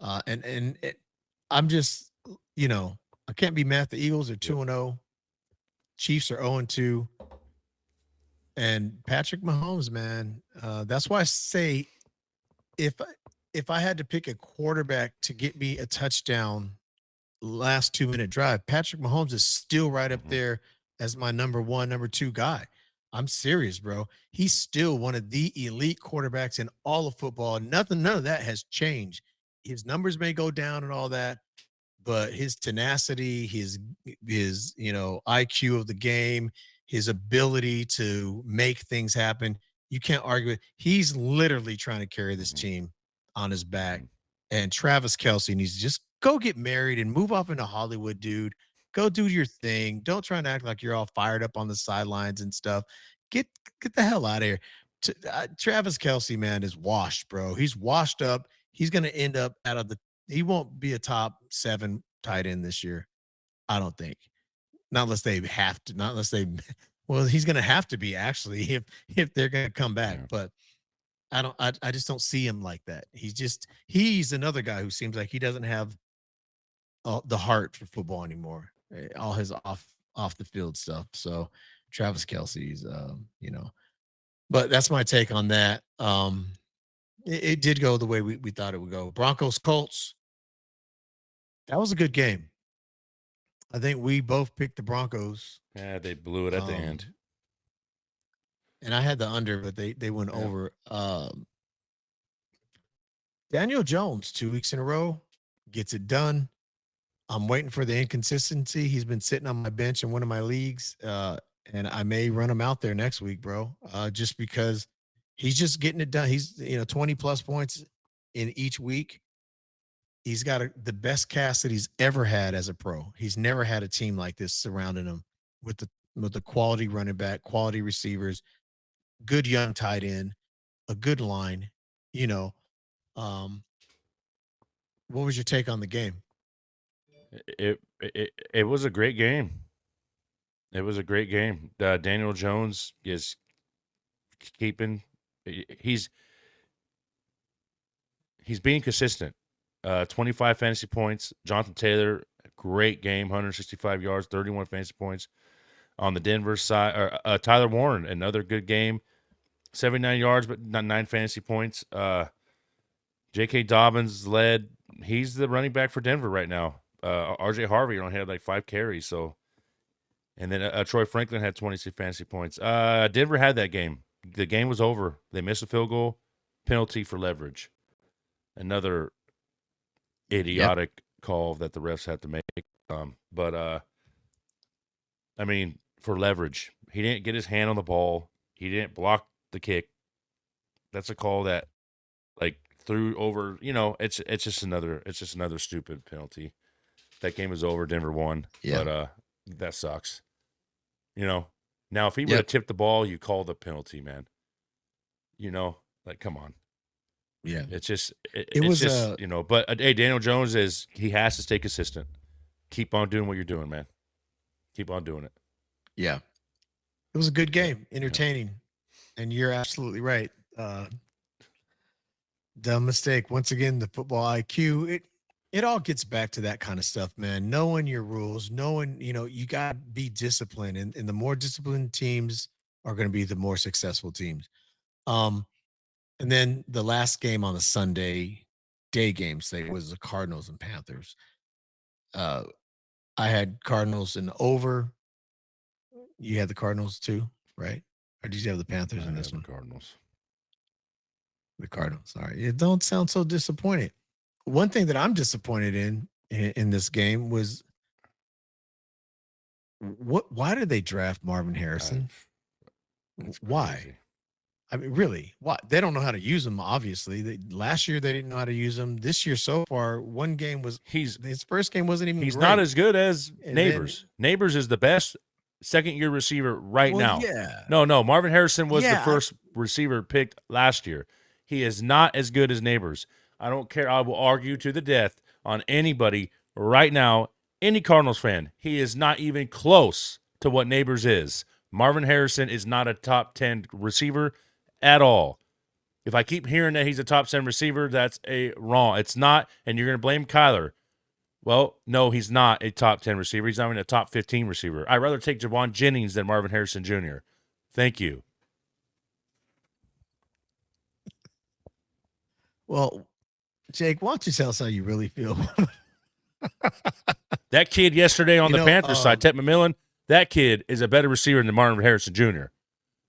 I'm just, I can't be mad at the Eagles are 2-0. Chiefs are 0-2. And Patrick Mahomes, man, that's why I say if I had to pick a quarterback to get me a touchdown last 2-minute drive, Patrick Mahomes is still right up there as my number 1, number 2 guy. I'm serious, bro. He's still one of the elite quarterbacks in all of football. None of that has changed. His numbers may go down and all that, but his tenacity, his IQ of the game, his ability to make things happen, you can't argue it. He's literally trying to carry this team on his back. And Travis Kelce needs to just go get married and move off into Hollywood, dude. Go do your thing. Don't try and act like you're all fired up on the sidelines and stuff. Get the hell out of here. Travis Kelce, man, is washed, bro. He's washed up. He's going to end up he won't be a top 7 tight end this year. I don't think. Not unless they have to, well, he's going to have to be actually if they're going to come back. Yeah. But I just don't see him like that. He's another guy who seems like he doesn't have the heart for football anymore. All his off the field stuff. So Travis Kelce's, but that's my take on that. It did go the way we thought it would go. Broncos Colts. That was a good game. I think we both picked the Broncos. Yeah, they blew it at the end. And I had the under, but they went over. Daniel Jones, 2 weeks in a row, gets it done. I'm waiting for the inconsistency. He's been sitting on my bench in one of my leagues, and I may run him out there next week, bro, just because he's just getting it done. He's 20-plus points in each week. He's got the best cast that he's ever had as a pro. He's never had a team like this surrounding him with the quality running back, quality receivers, good young tight end, a good line. What was your take on the game? It was a great game. It was a great game. Daniel Jones is keeping. He's being consistent. 25 fantasy points. Jonathan Taylor, great game, 165 yards, 31 fantasy points. On the Denver side, Tyler Warren, another good game, 79 yards, but not 9 fantasy points. J.K. Dobbins led. He's the running back for Denver right now. R.J. Harvey only had like 5 carries. So, and then Troy Franklin had 26 fantasy points. Denver had that game. The game was over. They missed a field goal, penalty for leverage. Another idiotic call that the refs had to make. But I mean, for leverage. He didn't get his hand on the ball. He didn't block the kick. That's a call that like threw over, it's just another stupid penalty. That game is over. Denver won. Yeah. But that sucks. Now if he would Yep. have tipped the ball, you call the penalty, man. Like come on. Yeah. It's just It was but hey, Daniel Jones he has to stay consistent. Keep on doing what you're doing, man. Keep on doing it. Yeah. It was a good game, entertaining. And you're absolutely right. Dumb mistake. Once again, the football IQ, it all gets back to that kind of stuff, man. Knowing your rules, knowing, you got to be disciplined. And the more disciplined teams are going to be the more successful teams. And then the last game on the Sunday day game, say, was the Cardinals and Panthers. I had Cardinals in the over. You had the Cardinals too, right? Or did you have the Panthers in this one? Cardinals. The Cardinals. All right. It don't sound so disappointed. One thing that I'm disappointed in this game was why did they draft Marvin Harrison? Why? Crazy. I mean, really, why? They don't know how to use him, obviously. Last year they didn't know how to use him. This year so far, one game was his first game wasn't even he's great. not as good as And Neighbors. Neighbors is the best second-year receiver now. Yeah. No, Marvin Harrison was the first receiver picked last year. He is not as good as Neighbors. I don't care. I will argue to the death on anybody right now, any Cardinals fan. He is not even close to what Neighbors is. Marvin Harrison is not a top 10 receiver at all. If I keep hearing that he's a top 10 receiver, that's wrong. It's not, and you're going to blame Kyler. Well, no, he's not a top 10 receiver. He's not even a top 15 receiver. I'd rather take Javon Jennings than Marvin Harrison Jr. Thank you. Well, Jake, why don't you tell us how you really feel? That kid yesterday on the Panthers side, Ted McMillan, that kid is a better receiver than Marvin Harrison Jr.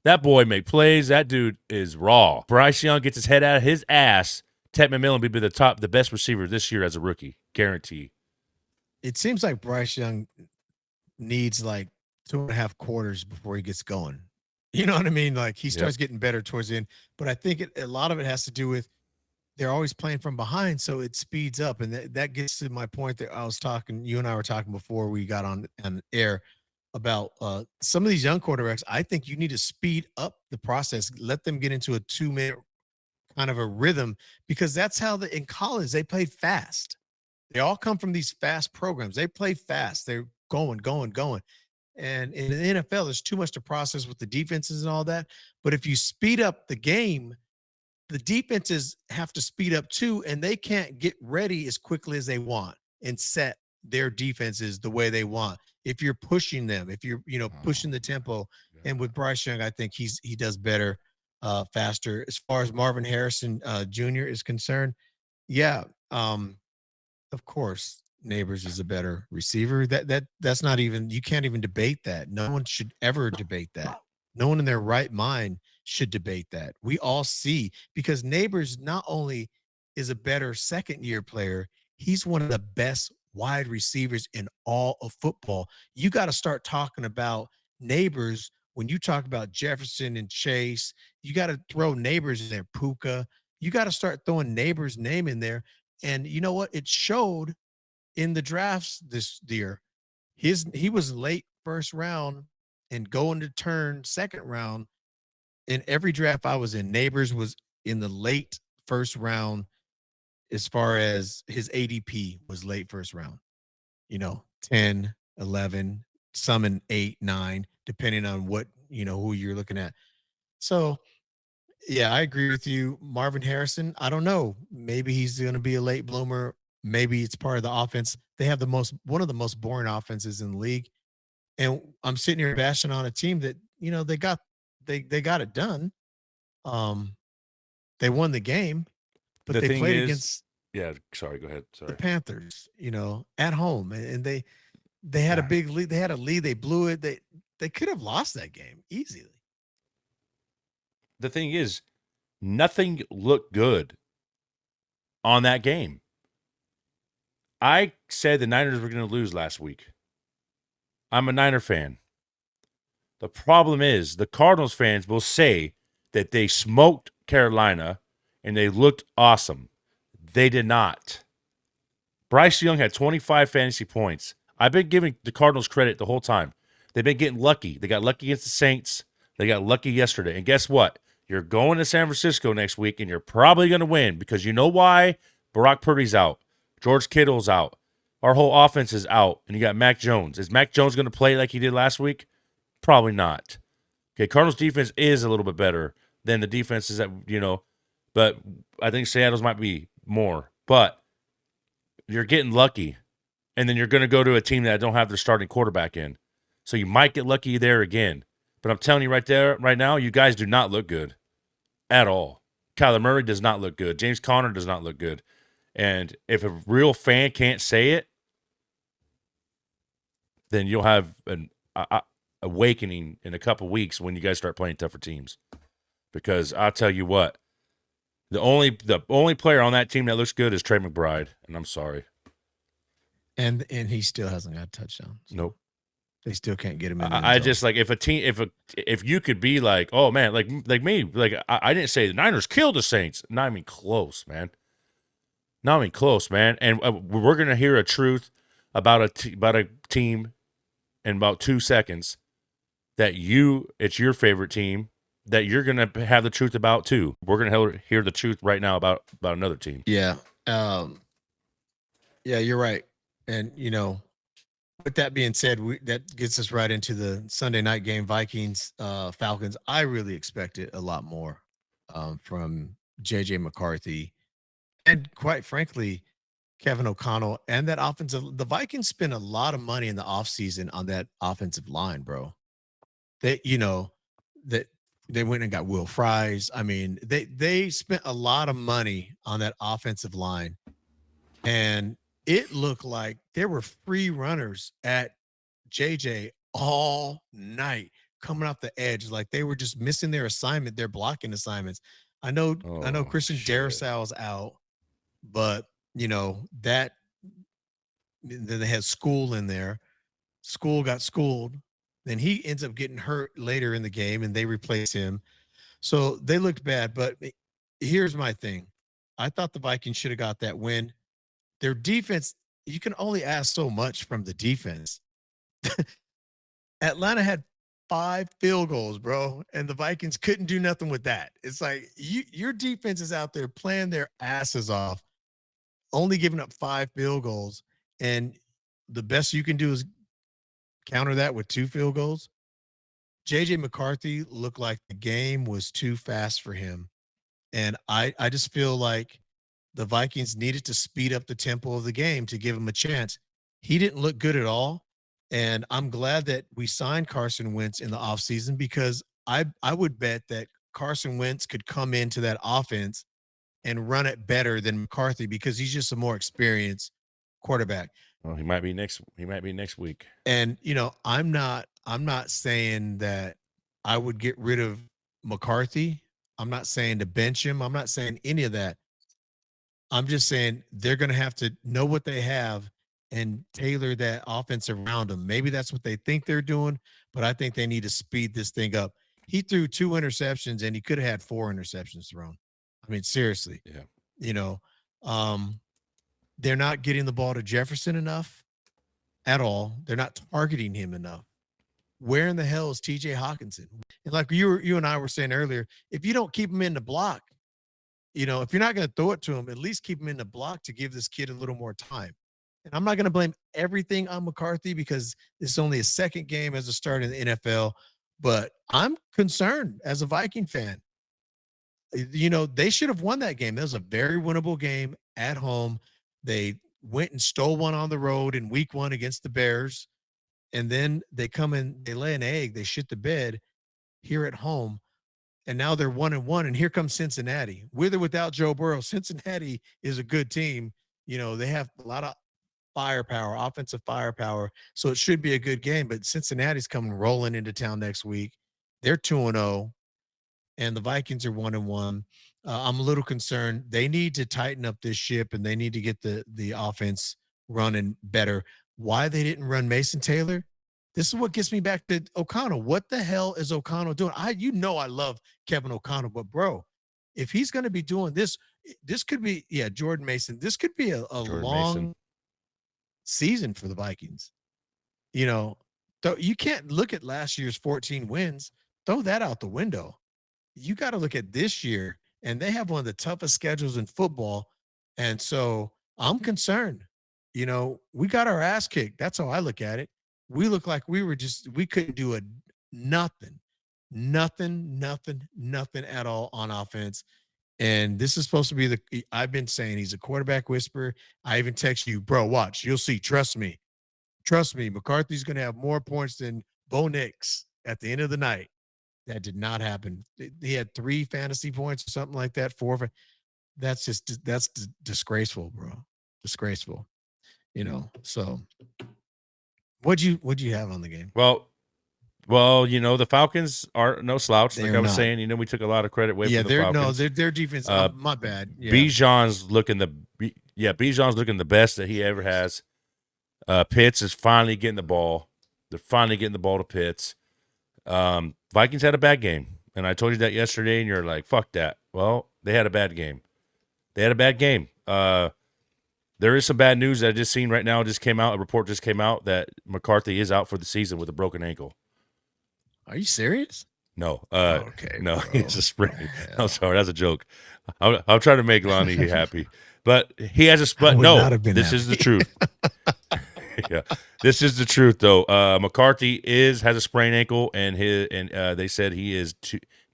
That boy make plays. That dude is raw. Bryce Young gets his head out of his ass. Ted McMillan will be the best receiver this year as a rookie. Guarantee. It seems like Bryce Young needs like 2.5 quarters before he gets going. You know what I mean? Like he starts getting better towards the end. But I think a lot of it has to do with they're always playing from behind, so it speeds up. And that gets to my point that you and I were talking before we got on air about some of these young quarterbacks. I think you need to speed up the process, let them get into a 2-minute kind of a rhythm, because that's how in college they played fast. They all come from these fast programs. They play fast. They're going. And in the NFL, there's too much to process with the defenses and all that. But if you speed up the game, the defenses have to speed up too, and they can't get ready as quickly as they want and set their defenses the way they want. If you're pushing them, if you're pushing the tempo, and with Bryce Young, I think he does better, faster. As far as Marvin Harrison Jr. is concerned, of course, Neighbors is a better receiver. That's not even, you can't even debate that. No one should ever debate that. No one in their right mind should debate that. We all see, because Neighbors not only is a better second-year player, he's one of the best wide receivers in all of football. You got to start talking about Neighbors when you talk about Jefferson and Chase. You got to throw Neighbors in there, Puka. You got to start throwing Neighbors' name in there. And you know what? It showed in the drafts this year. He was late first round and going to turn second round. In every draft I was in, Neighbors was in the late first round. As far as his ADP was late first round, 10, 11, some in 8, 9, depending on what, who you're looking at. So yeah, I agree with you. Marvin Harrison, I don't know. Maybe he's going to be a late bloomer. Maybe it's part of the offense. They have one of the most boring offenses in the league. And I'm sitting here bashing on a team that, they got it done. They won the game, but they played against sorry, go ahead. Sorry. the Panthers, at home. And they had a big lead. They had a lead. They blew it. They could have lost that game easily. The thing is, nothing looked good on that game. I said the Niners were going to lose last week. I'm a Niner fan. The problem is the Cardinals fans will say that they smoked Carolina and they looked awesome. They did not. Bryce Young had 25 fantasy points. I've been giving the Cardinals credit the whole time. They've been getting lucky. They got lucky against the Saints. They got lucky yesterday. And guess what? You're going to San Francisco next week, and you're probably going to win because you know why? Brock Purdy's out. George Kittle's out. Our whole offense is out, and you got Mac Jones. Is Mac Jones going to play like he did last week? Probably not. Okay, Cardinals defense is a little bit better than the defenses that, but I think Seattle's might be more. But you're getting lucky, and then you're going to go to a team that don't have their starting quarterback in. So you might get lucky there again. But I'm telling you right now, you guys do not look good at all. Kyler Murray does not look good. James Conner does not look good. And if a real fan can't say it, then you'll have an awakening in a couple weeks when you guys start playing tougher teams. Because I'll tell you what, the only player on that team that looks good is Trey McBride, and I'm sorry. And he still hasn't got a touchdown. So Nope. They still can't get him in. I just like if you could be like, oh man, like me, like I didn't say the Niners killed the Saints. Not even close, man. Not even close, man. And we're gonna hear a truth about a team in about 2 seconds that it's your favorite team that you're gonna have the truth about too. We're gonna hear the truth right now about another team. Yeah. Yeah, you're right. And with that being said, that gets us right into the Sunday night game, Vikings, Falcons. I really expected a lot more from J.J. McCarthy and, quite frankly, Kevin O'Connell and that offensive. The Vikings spent a lot of money in the offseason on that offensive line, bro. That they went and got Will Fries. I mean, they spent a lot of money on that offensive line, and it looked like there were free runners at JJ all night coming off the edge. Like they were just missing their assignment, their blocking assignments. I know Christian Darrisaw's out, but then they had School in there. School got schooled. Then he ends up getting hurt later in the game and they replace him. So they looked bad, but here's my thing. I thought the Vikings should have got that win. Their defense, you can only ask so much from the defense. Atlanta had 5 field goals, bro, and the Vikings couldn't do nothing with that. It's like your defense is out there playing their asses off, only giving up 5 field goals, and the best you can do is counter that with 2 field goals. J.J. McCarthy looked like the game was too fast for him, and I just feel like the Vikings needed to speed up the tempo of the game to give him a chance. He didn't look good at all. And I'm glad that we signed Carson Wentz in the offseason because I would bet that Carson Wentz could come into that offense and run it better than McCarthy because he's just a more experienced quarterback. Well, he might be next week. And I'm not saying that I would get rid of McCarthy. I'm not saying to bench him. I'm not saying any of that. I'm just saying they're going to have to know what they have and tailor that offense around them. Maybe that's what they think they're doing, but I think they need to speed this thing up. He threw 2 interceptions and he could have had 4 interceptions thrown. I mean, seriously. Yeah. They're not getting the ball to Jefferson enough at all. They're not targeting him enough. Where in the hell is TJ Hawkinson? And like you and I were saying earlier, if you don't keep him in the block, if you're not going to throw it to him, at least keep him in the block to give this kid a little more time. And I'm not going to blame everything on McCarthy because this is only a second game as a starter in the NFL, but I'm concerned as a Viking fan. They should have won that game. That was a very winnable game at home. They went and stole one on the road in week 1 against the Bears. And then they come in, they lay an egg, they shit the bed here at home. And now they're 1-1, and here comes Cincinnati. With or without Joe Burrow, Cincinnati is a good team. They have a lot of firepower, offensive firepower, so it should be a good game. But Cincinnati's coming rolling into town next week. They're 2-0, and the Vikings are 1-1. I'm a little concerned. They need to tighten up this ship, and they need to get the offense running better. Why they didn't run Mason Taylor? This is what gets me back to O'Connell. What the hell is O'Connell doing? I love Kevin O'Connell, but bro, if he's going to be doing this, this could be Jordan Mason. This could be a Jordan long Mason. season for the Vikings. You know, you can't look at last year's 14 wins. Throw that out the window. You got to look at this year, and they have one of the toughest schedules in football. And so I'm concerned. You know, we got our ass kicked. That's how I look at it. We look like we couldn't do nothing at all on offense. And this is supposed to be I've been saying he's a quarterback whisperer. I even text you, bro, watch, you'll see. Trust me. McCarthy's going to have more points than Bo Nix at the end of the night. That did not happen. He had 3 fantasy points or something like that. 4. That's disgraceful, bro. Disgraceful. You know, so what'd you have on the game? Well, you know, the Falcons are no slouch. Like They're I was not. saying, you know, we took a lot of credit away from the Falcons. Their defense. My bad. Yeah. Bijan's looking the best that he ever has. Pitts is finally getting the ball. They're finally getting the ball to Pitts. Vikings had a bad game, and I told you that yesterday, and you're like, fuck that. Well, they had a bad game. There is some bad news that I just seen right now. It just came out. A report just came out that McCarthy is out for the season with a broken ankle. Are you serious? No. Okay. No, bro. it's a sprain. I'm sorry, that's a joke. I'm trying to make Lonnie happy, but he has a. But no, this is the truth. Yeah, this is the truth though. McCarthy has a sprained ankle, and they said he is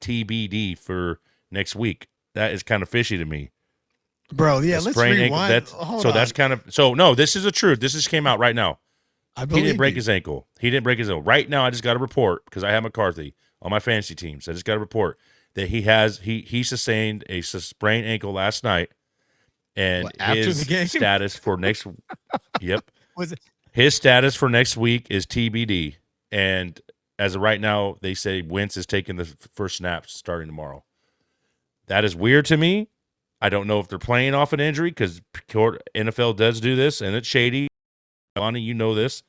TBD for next week. That is kind of fishy to me. Bro, yeah, let's rewind. That's kind of no. This is the truth. This just came out right now. He didn't break his ankle. Right now, I just got a report because I have McCarthy on my fantasy teams. I just got a report that he sustained a sprained ankle last night, and his status for next. Yep. Was it? His status for next week is TBD, and as of right now, they say Wentz is taking the first snaps starting tomorrow. That is weird to me. I don't know if they're playing off an injury because NFL does do this, and it's shady. Lonnie, you know this.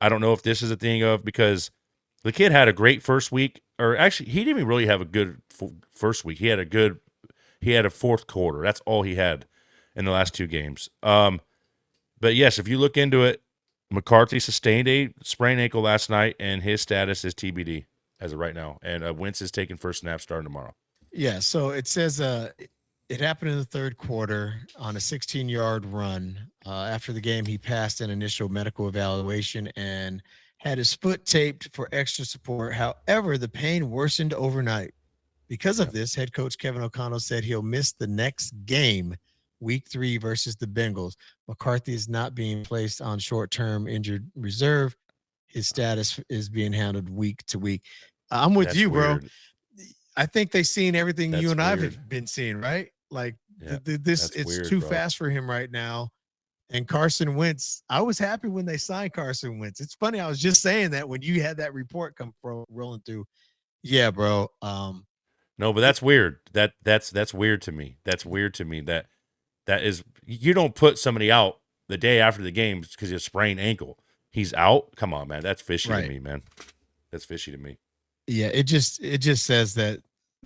I don't know if this is a thing of because the kid had a great first week, or actually, he didn't even really have a good first week. He had a fourth quarter. That's all he had in the last 2 games. But yes, if you look into it, McCarthy sustained a sprained ankle last night, and his status is TBD as of right now. And Wentz is taking first snap starting tomorrow. Yeah, so it says it happened in the third quarter on a 16-yard run. After the game, he passed an initial medical evaluation and had his foot taped for extra support. However, the pain worsened overnight. Because of this, head coach Kevin O'Connell said he'll miss the next game, week 3 versus the Bengals. McCarthy is not being placed on short-term injured reserve. His status is being handled week to week. I'm with you, bro. I think they've seen everything you and I have been seeing, right? Like it's too fast for him right now. And Carson Wentz, I was happy when they signed Carson Wentz. It's funny. I was just saying that when you had that report come rolling through. Yeah, bro. No, but that's weird. That's weird to me. That's weird to me. That is, you don't put somebody out the day after the game because he has a sprained ankle. He's out. Come on, man. That's fishy to me, man. That's fishy to me. Yeah, it just says that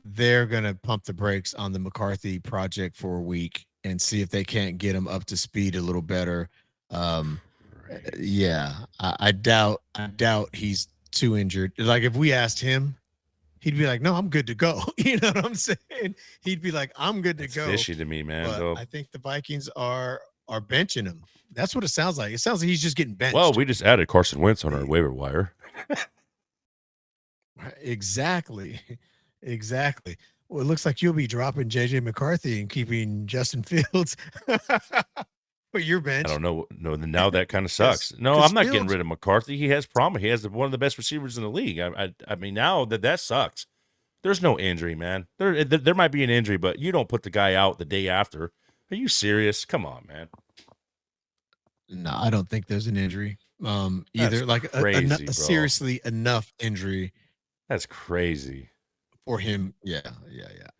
they're gonna pump the brakes on the McCarthy project for a week and see if they can't get him up to speed a little better. Yeah, I doubt he's too injured. Like if we asked him, he'd be like, "No, I'm good to go." You know what I'm saying? He'd be like, "I'm good to go." Fishy to me, man. But I think the Vikings are benching him. That's what it sounds like. It sounds like he's just getting benched. Well, we just added Carson Wentz on our waiver wire. Exactly. Well, it looks like you'll be dropping JJ McCarthy and keeping Justin Fields for your bench. I don't know. No, now that kind of sucks. No, I'm not getting rid of McCarthy. He has promise. He has one of the best receivers in the league. I mean, now that sucks. There's no injury, man. There might be an injury, but you don't put the guy out the day after. Are you serious? Come on, man. No, I don't think there's an injury. Either like a seriously enough injury. That's crazy for him. Yeah.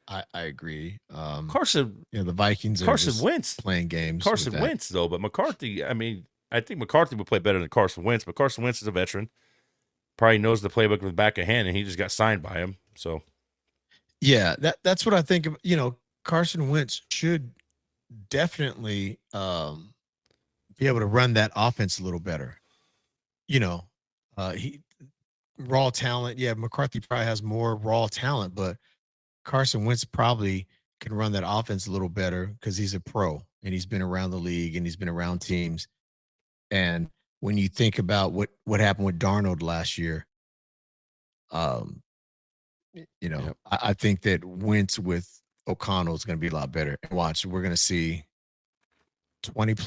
I agree. Carson, the Vikings are Carson Wentz playing games. Carson Wentz though, but McCarthy. I mean, I think McCarthy would play better than Carson Wentz, but Carson Wentz is a veteran. probably knows the playbook with the back of hand, and he just got signed by him. So Yeah, that's what I think of. Carson Wentz should definitely be able to run that offense a little better. He raw talent. Yeah, McCarthy probably has more raw talent, but Carson Wentz probably can run that offense a little better because he's a pro and he's been around the league and he's been around teams. And when you think about what happened with Darnold last year, um, Yep. I think that Wentz with O'Connell is going to be a lot better. And watch, we're going to see 20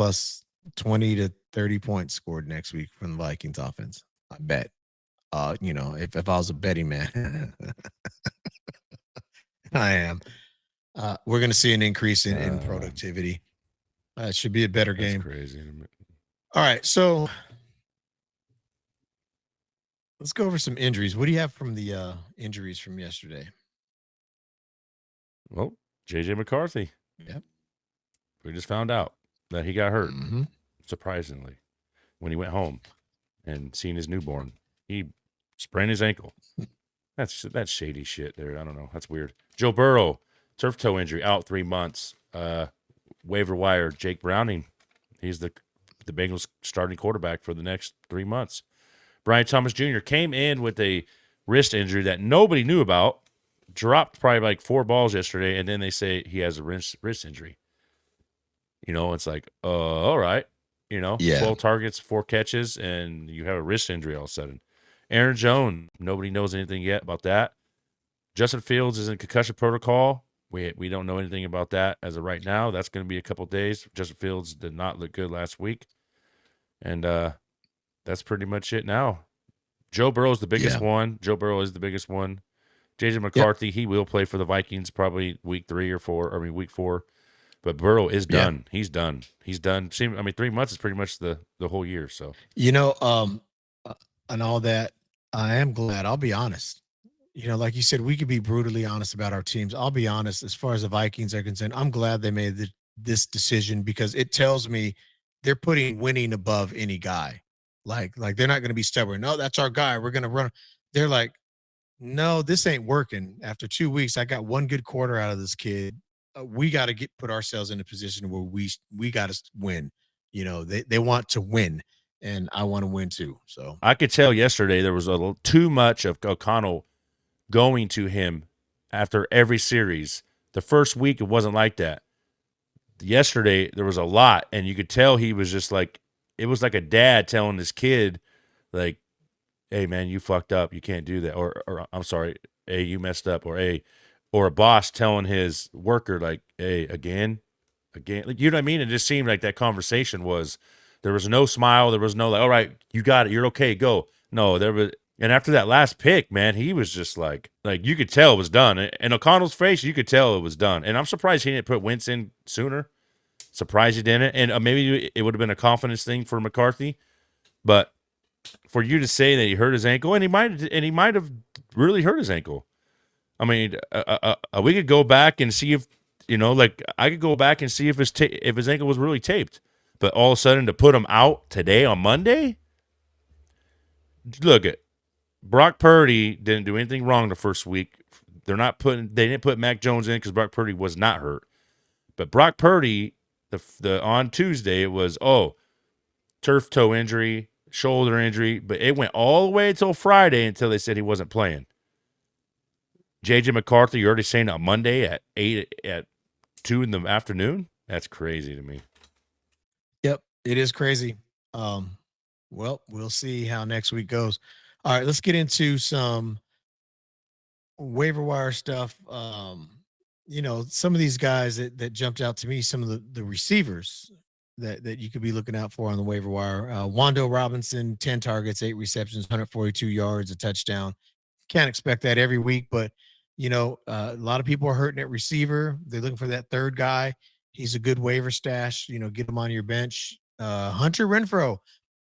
to 30 points scored next week from the Vikings offense. I bet. If I was a betting man, I am. We're going to see an increase in productivity. It should be a better that's game. crazy. All right, so let's go over some injuries. What do you have from the injuries from yesterday? Well, JJ McCarthy. Yep. We just found out that he got hurt, Mm-hmm. surprisingly, when he went home and seen his newborn. He sprained his ankle. That's shady shit there. I don't know. That's weird. Joe Burrow, turf toe injury, out 3 months. Waiver wire, Jake Browning. He's the Bengals starting quarterback for the next 3 months. Brian Thomas Jr. came in with a wrist injury that nobody knew about, dropped probably like 4 balls yesterday, and then they say he has a wrist injury. It's like, all right. Yeah. 12 targets, 4 catches, and you have a wrist injury all of a sudden. Aaron Jones, nobody knows anything yet about that. Justin Fields is in concussion protocol. We don't know anything about that as of right now. That's going to be a couple days. Justin Fields did not look good last week. And that's pretty much it now. Joe Burrow is the biggest one. Joe Burrow is the biggest one. JJ McCarthy, he will play for the Vikings probably week 4. But Burrow is done. He's done. He's done. 3 months is pretty much the whole year. So and all that, I am glad. I'll be honest. Like you said, we could be brutally honest about our teams. I'll be honest. As far as the Vikings are concerned, I'm glad they made this decision because it tells me they're putting winning above any guy. Like they're not going to be stubborn. No, that's our guy. We're going to run. They're like, no, this ain't working. After 2 weeks, I got one good quarter out of this kid. We got to put ourselves in a position where we got to win. They want to win, and I want to win too. So I could tell yesterday there was a little too much of O'Connell going to him after every series. The first week it wasn't like that. Yesterday there was a lot, and you could tell he was just like, it was like a dad telling his kid, like, hey man, you fucked up, you can't do that, or I'm sorry, hey, you messed up, or hey, or a boss telling his worker like, hey, again, like, you know what I mean? It just seemed like that conversation there was no smile, there was no like, all right, you got it, you're okay, go. No, there was. And after that last pick, man, he was just like you could tell it was done. And O'Connell's face, you could tell it was done. And I'm surprised he didn't put Wentz in sooner. Surprised he didn't. And maybe it would have been a confidence thing for McCarthy. But for you to say that he hurt his ankle, and he might have really hurt his ankle. I mean, we could go back and see if I could go back and see if his ankle was really taped. But all of a sudden to put him out today on Monday, look at. Brock Purdy didn't do anything wrong the first week. They didn't put Mac Jones in because Brock Purdy was not hurt. But Brock Purdy, on Tuesday, it was turf toe injury, shoulder injury, but it went all the way until Friday until they said he wasn't playing. JJ McCarthy, you're already saying on Monday at 2 in the afternoon? That's crazy to me. Yep, it is crazy. Well, we'll see how next week goes. All right, let's get into some waiver wire stuff. Some of these guys that jumped out to me, some of the receivers that you could be looking out for on the waiver wire. Wan'Dale Robinson, 10 targets, 8 receptions, 142 yards, a touchdown. Can't expect that every week, but a lot of people are hurting at receiver. They're looking for that third guy. He's a good waiver stash. Get him on your bench. Hunter Renfrow.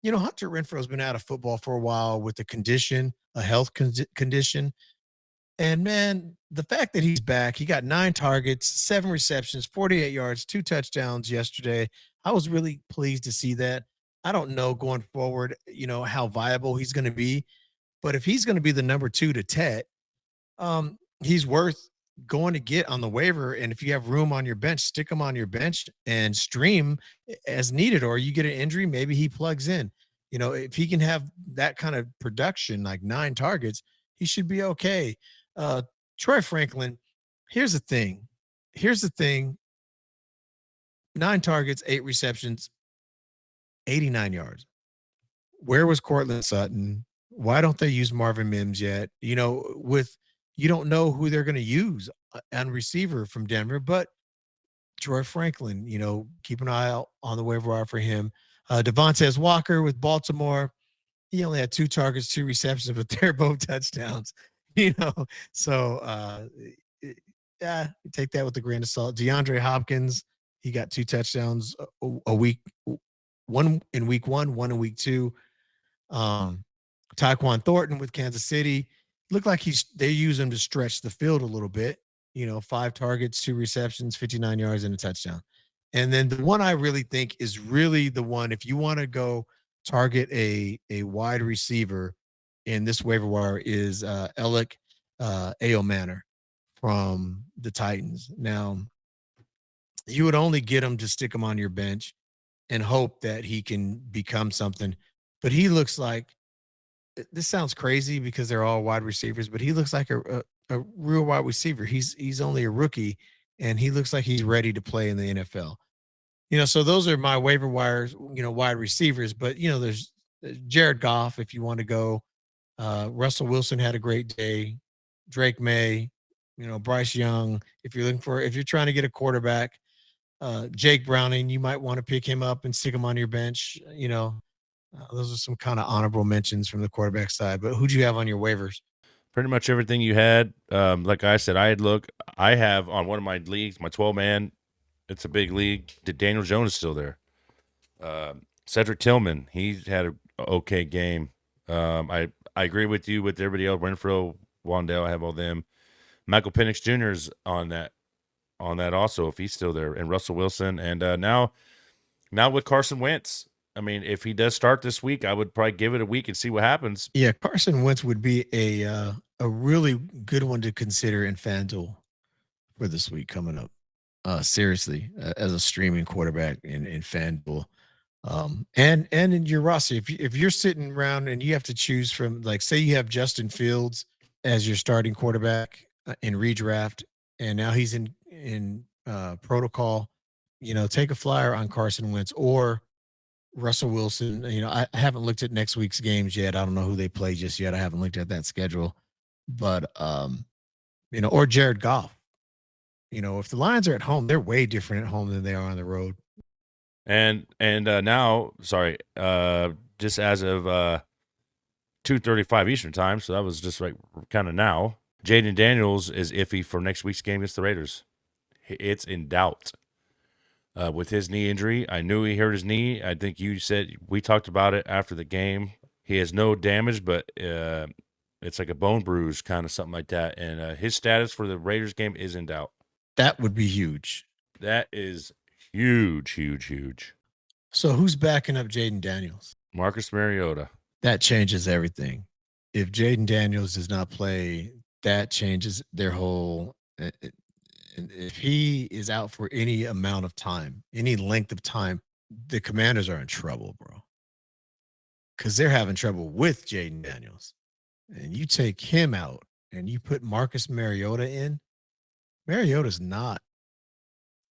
Hunter Renfrow's been out of football for a while with a health condition. And man, the fact that he's back, he got 9 targets, 7 receptions, 48 yards, 2 touchdowns yesterday. I was really pleased to see that. I don't know going forward, how viable he's going to be, But if he's going to be the number 2 to Tet, he's worth going to get on the waiver. And if you have room on your bench, stick him on your bench and stream as needed. Or you get an injury, maybe he plugs in. If he can have that kind of production, like 9 targets, he should be okay. Troy Franklin, here's the thing. 9 targets, 8 receptions, 89 yards. Where was Cortland Sutton? Why don't they use Marvin Mims yet? You don't know who they're going to use on receiver from Denver, but Troy Franklin, keep an eye out on the waiver wire for him. Devontae Walker with Baltimore. He only had 2 targets, 2 receptions, but they're both touchdowns. So yeah, you take that with a grain of salt. DeAndre Hopkins, he got 2 touchdowns a week, one in week 1, one in week 2. Tyquan Thornton with Kansas City looked like they use him to stretch the field a little bit. 5 targets, 2 receptions, 59 yards, and a touchdown. And then the one I really think is really the one, if you want to go target a wide receiver in this waiver wire, is Alec Ayomanor from the Titans. Now, you would only get him to stick him on your bench and hope that he can become something. But he looks like, this sounds crazy because they're all wide receivers, but he looks like a real wide receiver. He's only a rookie, and he looks like he's ready to play in the NFL. So those are my waiver wires, wide receivers. But there's Jared Goff if you want to go. Russell Wilson had a great day. Drake May, Bryce Young. If you're trying to get a quarterback, Jake Browning, you might want to pick him up and stick him on your bench. Those are some kind of honorable mentions from the quarterback side. But who'd you have on your waivers? Pretty much everything you had. Like I said, I have on one of my leagues, my 12-man. It's a big league. Daniel Jones is still there. Cedric Tillman, he had an okay game. I agree with you with everybody else. Renfrow, Wan'Dale, I have all them. Michael Penix Jr. is on that also, if he's still there, and Russell Wilson, and now with Carson Wentz. I mean, if he does start this week, I would probably give it a week and see what happens. Yeah, Carson Wentz would be a really good one to consider in FanDuel for this week coming up. Seriously, as a streaming quarterback in FanDuel, and in your roster, if you're sitting around and you have to choose from, like, say you have Justin Fields as your starting quarterback in redraft, and now he's in protocol, take a flyer on Carson Wentz or Russell Wilson. I haven't looked at next week's games yet. I don't know who they play just yet. I haven't looked at that schedule, but or Jared Goff. If the Lions are at home, they're way different at home than they are on the road. And now, sorry, just as of 2:35 Eastern time, so that was just right kind of now. Jaden Daniels is iffy for next week's game against the Raiders. It's in doubt. With his knee injury, I knew he hurt his knee. I think you said, we talked about it after the game. He has no damage, but it's like a bone bruise, kind of something like that. And his status for the Raiders game is in doubt. That would be huge. That is huge, huge, huge. So who's backing up Jaden Daniels? Marcus Mariota. That changes everything. If Jaden Daniels does not play, that changes their whole. If he is out for any amount of time, any length of time, the Commanders are in trouble, bro. Because they're having trouble with Jaden Daniels. And you take him out and you put Marcus Mariota in. Mariota's not.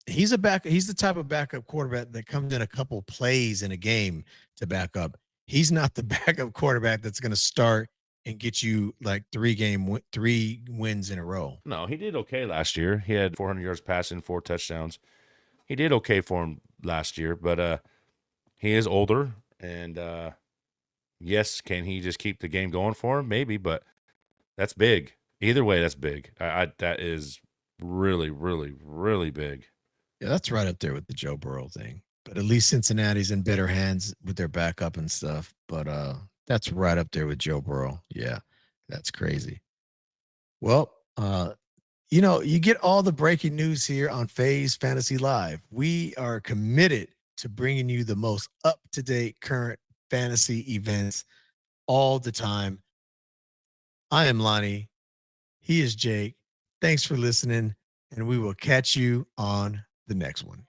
He's the type of backup quarterback that comes in a couple plays in a game to back up. He's not the backup quarterback that's going to start and get you like 3 wins in a row. No, he did okay last year. He had 400 yards passing, 4 touchdowns. He did okay for him last year, but he is older, and yes, can he just keep the game going for him? Maybe, but that's big. Either way, that's big. That is really, really, really big. Yeah, that's right up there with the Joe Burrow thing. But at least Cincinnati's in better hands with their backup and stuff. But that's right up there with Joe Burrow. Yeah, that's crazy. Well, you get all the breaking news here on Faze Fantasy Live. We are committed to bringing you the most up-to-date current fantasy events all the time. I am Lonnie. He is Jake. Thanks for listening, and we will catch you on the next one.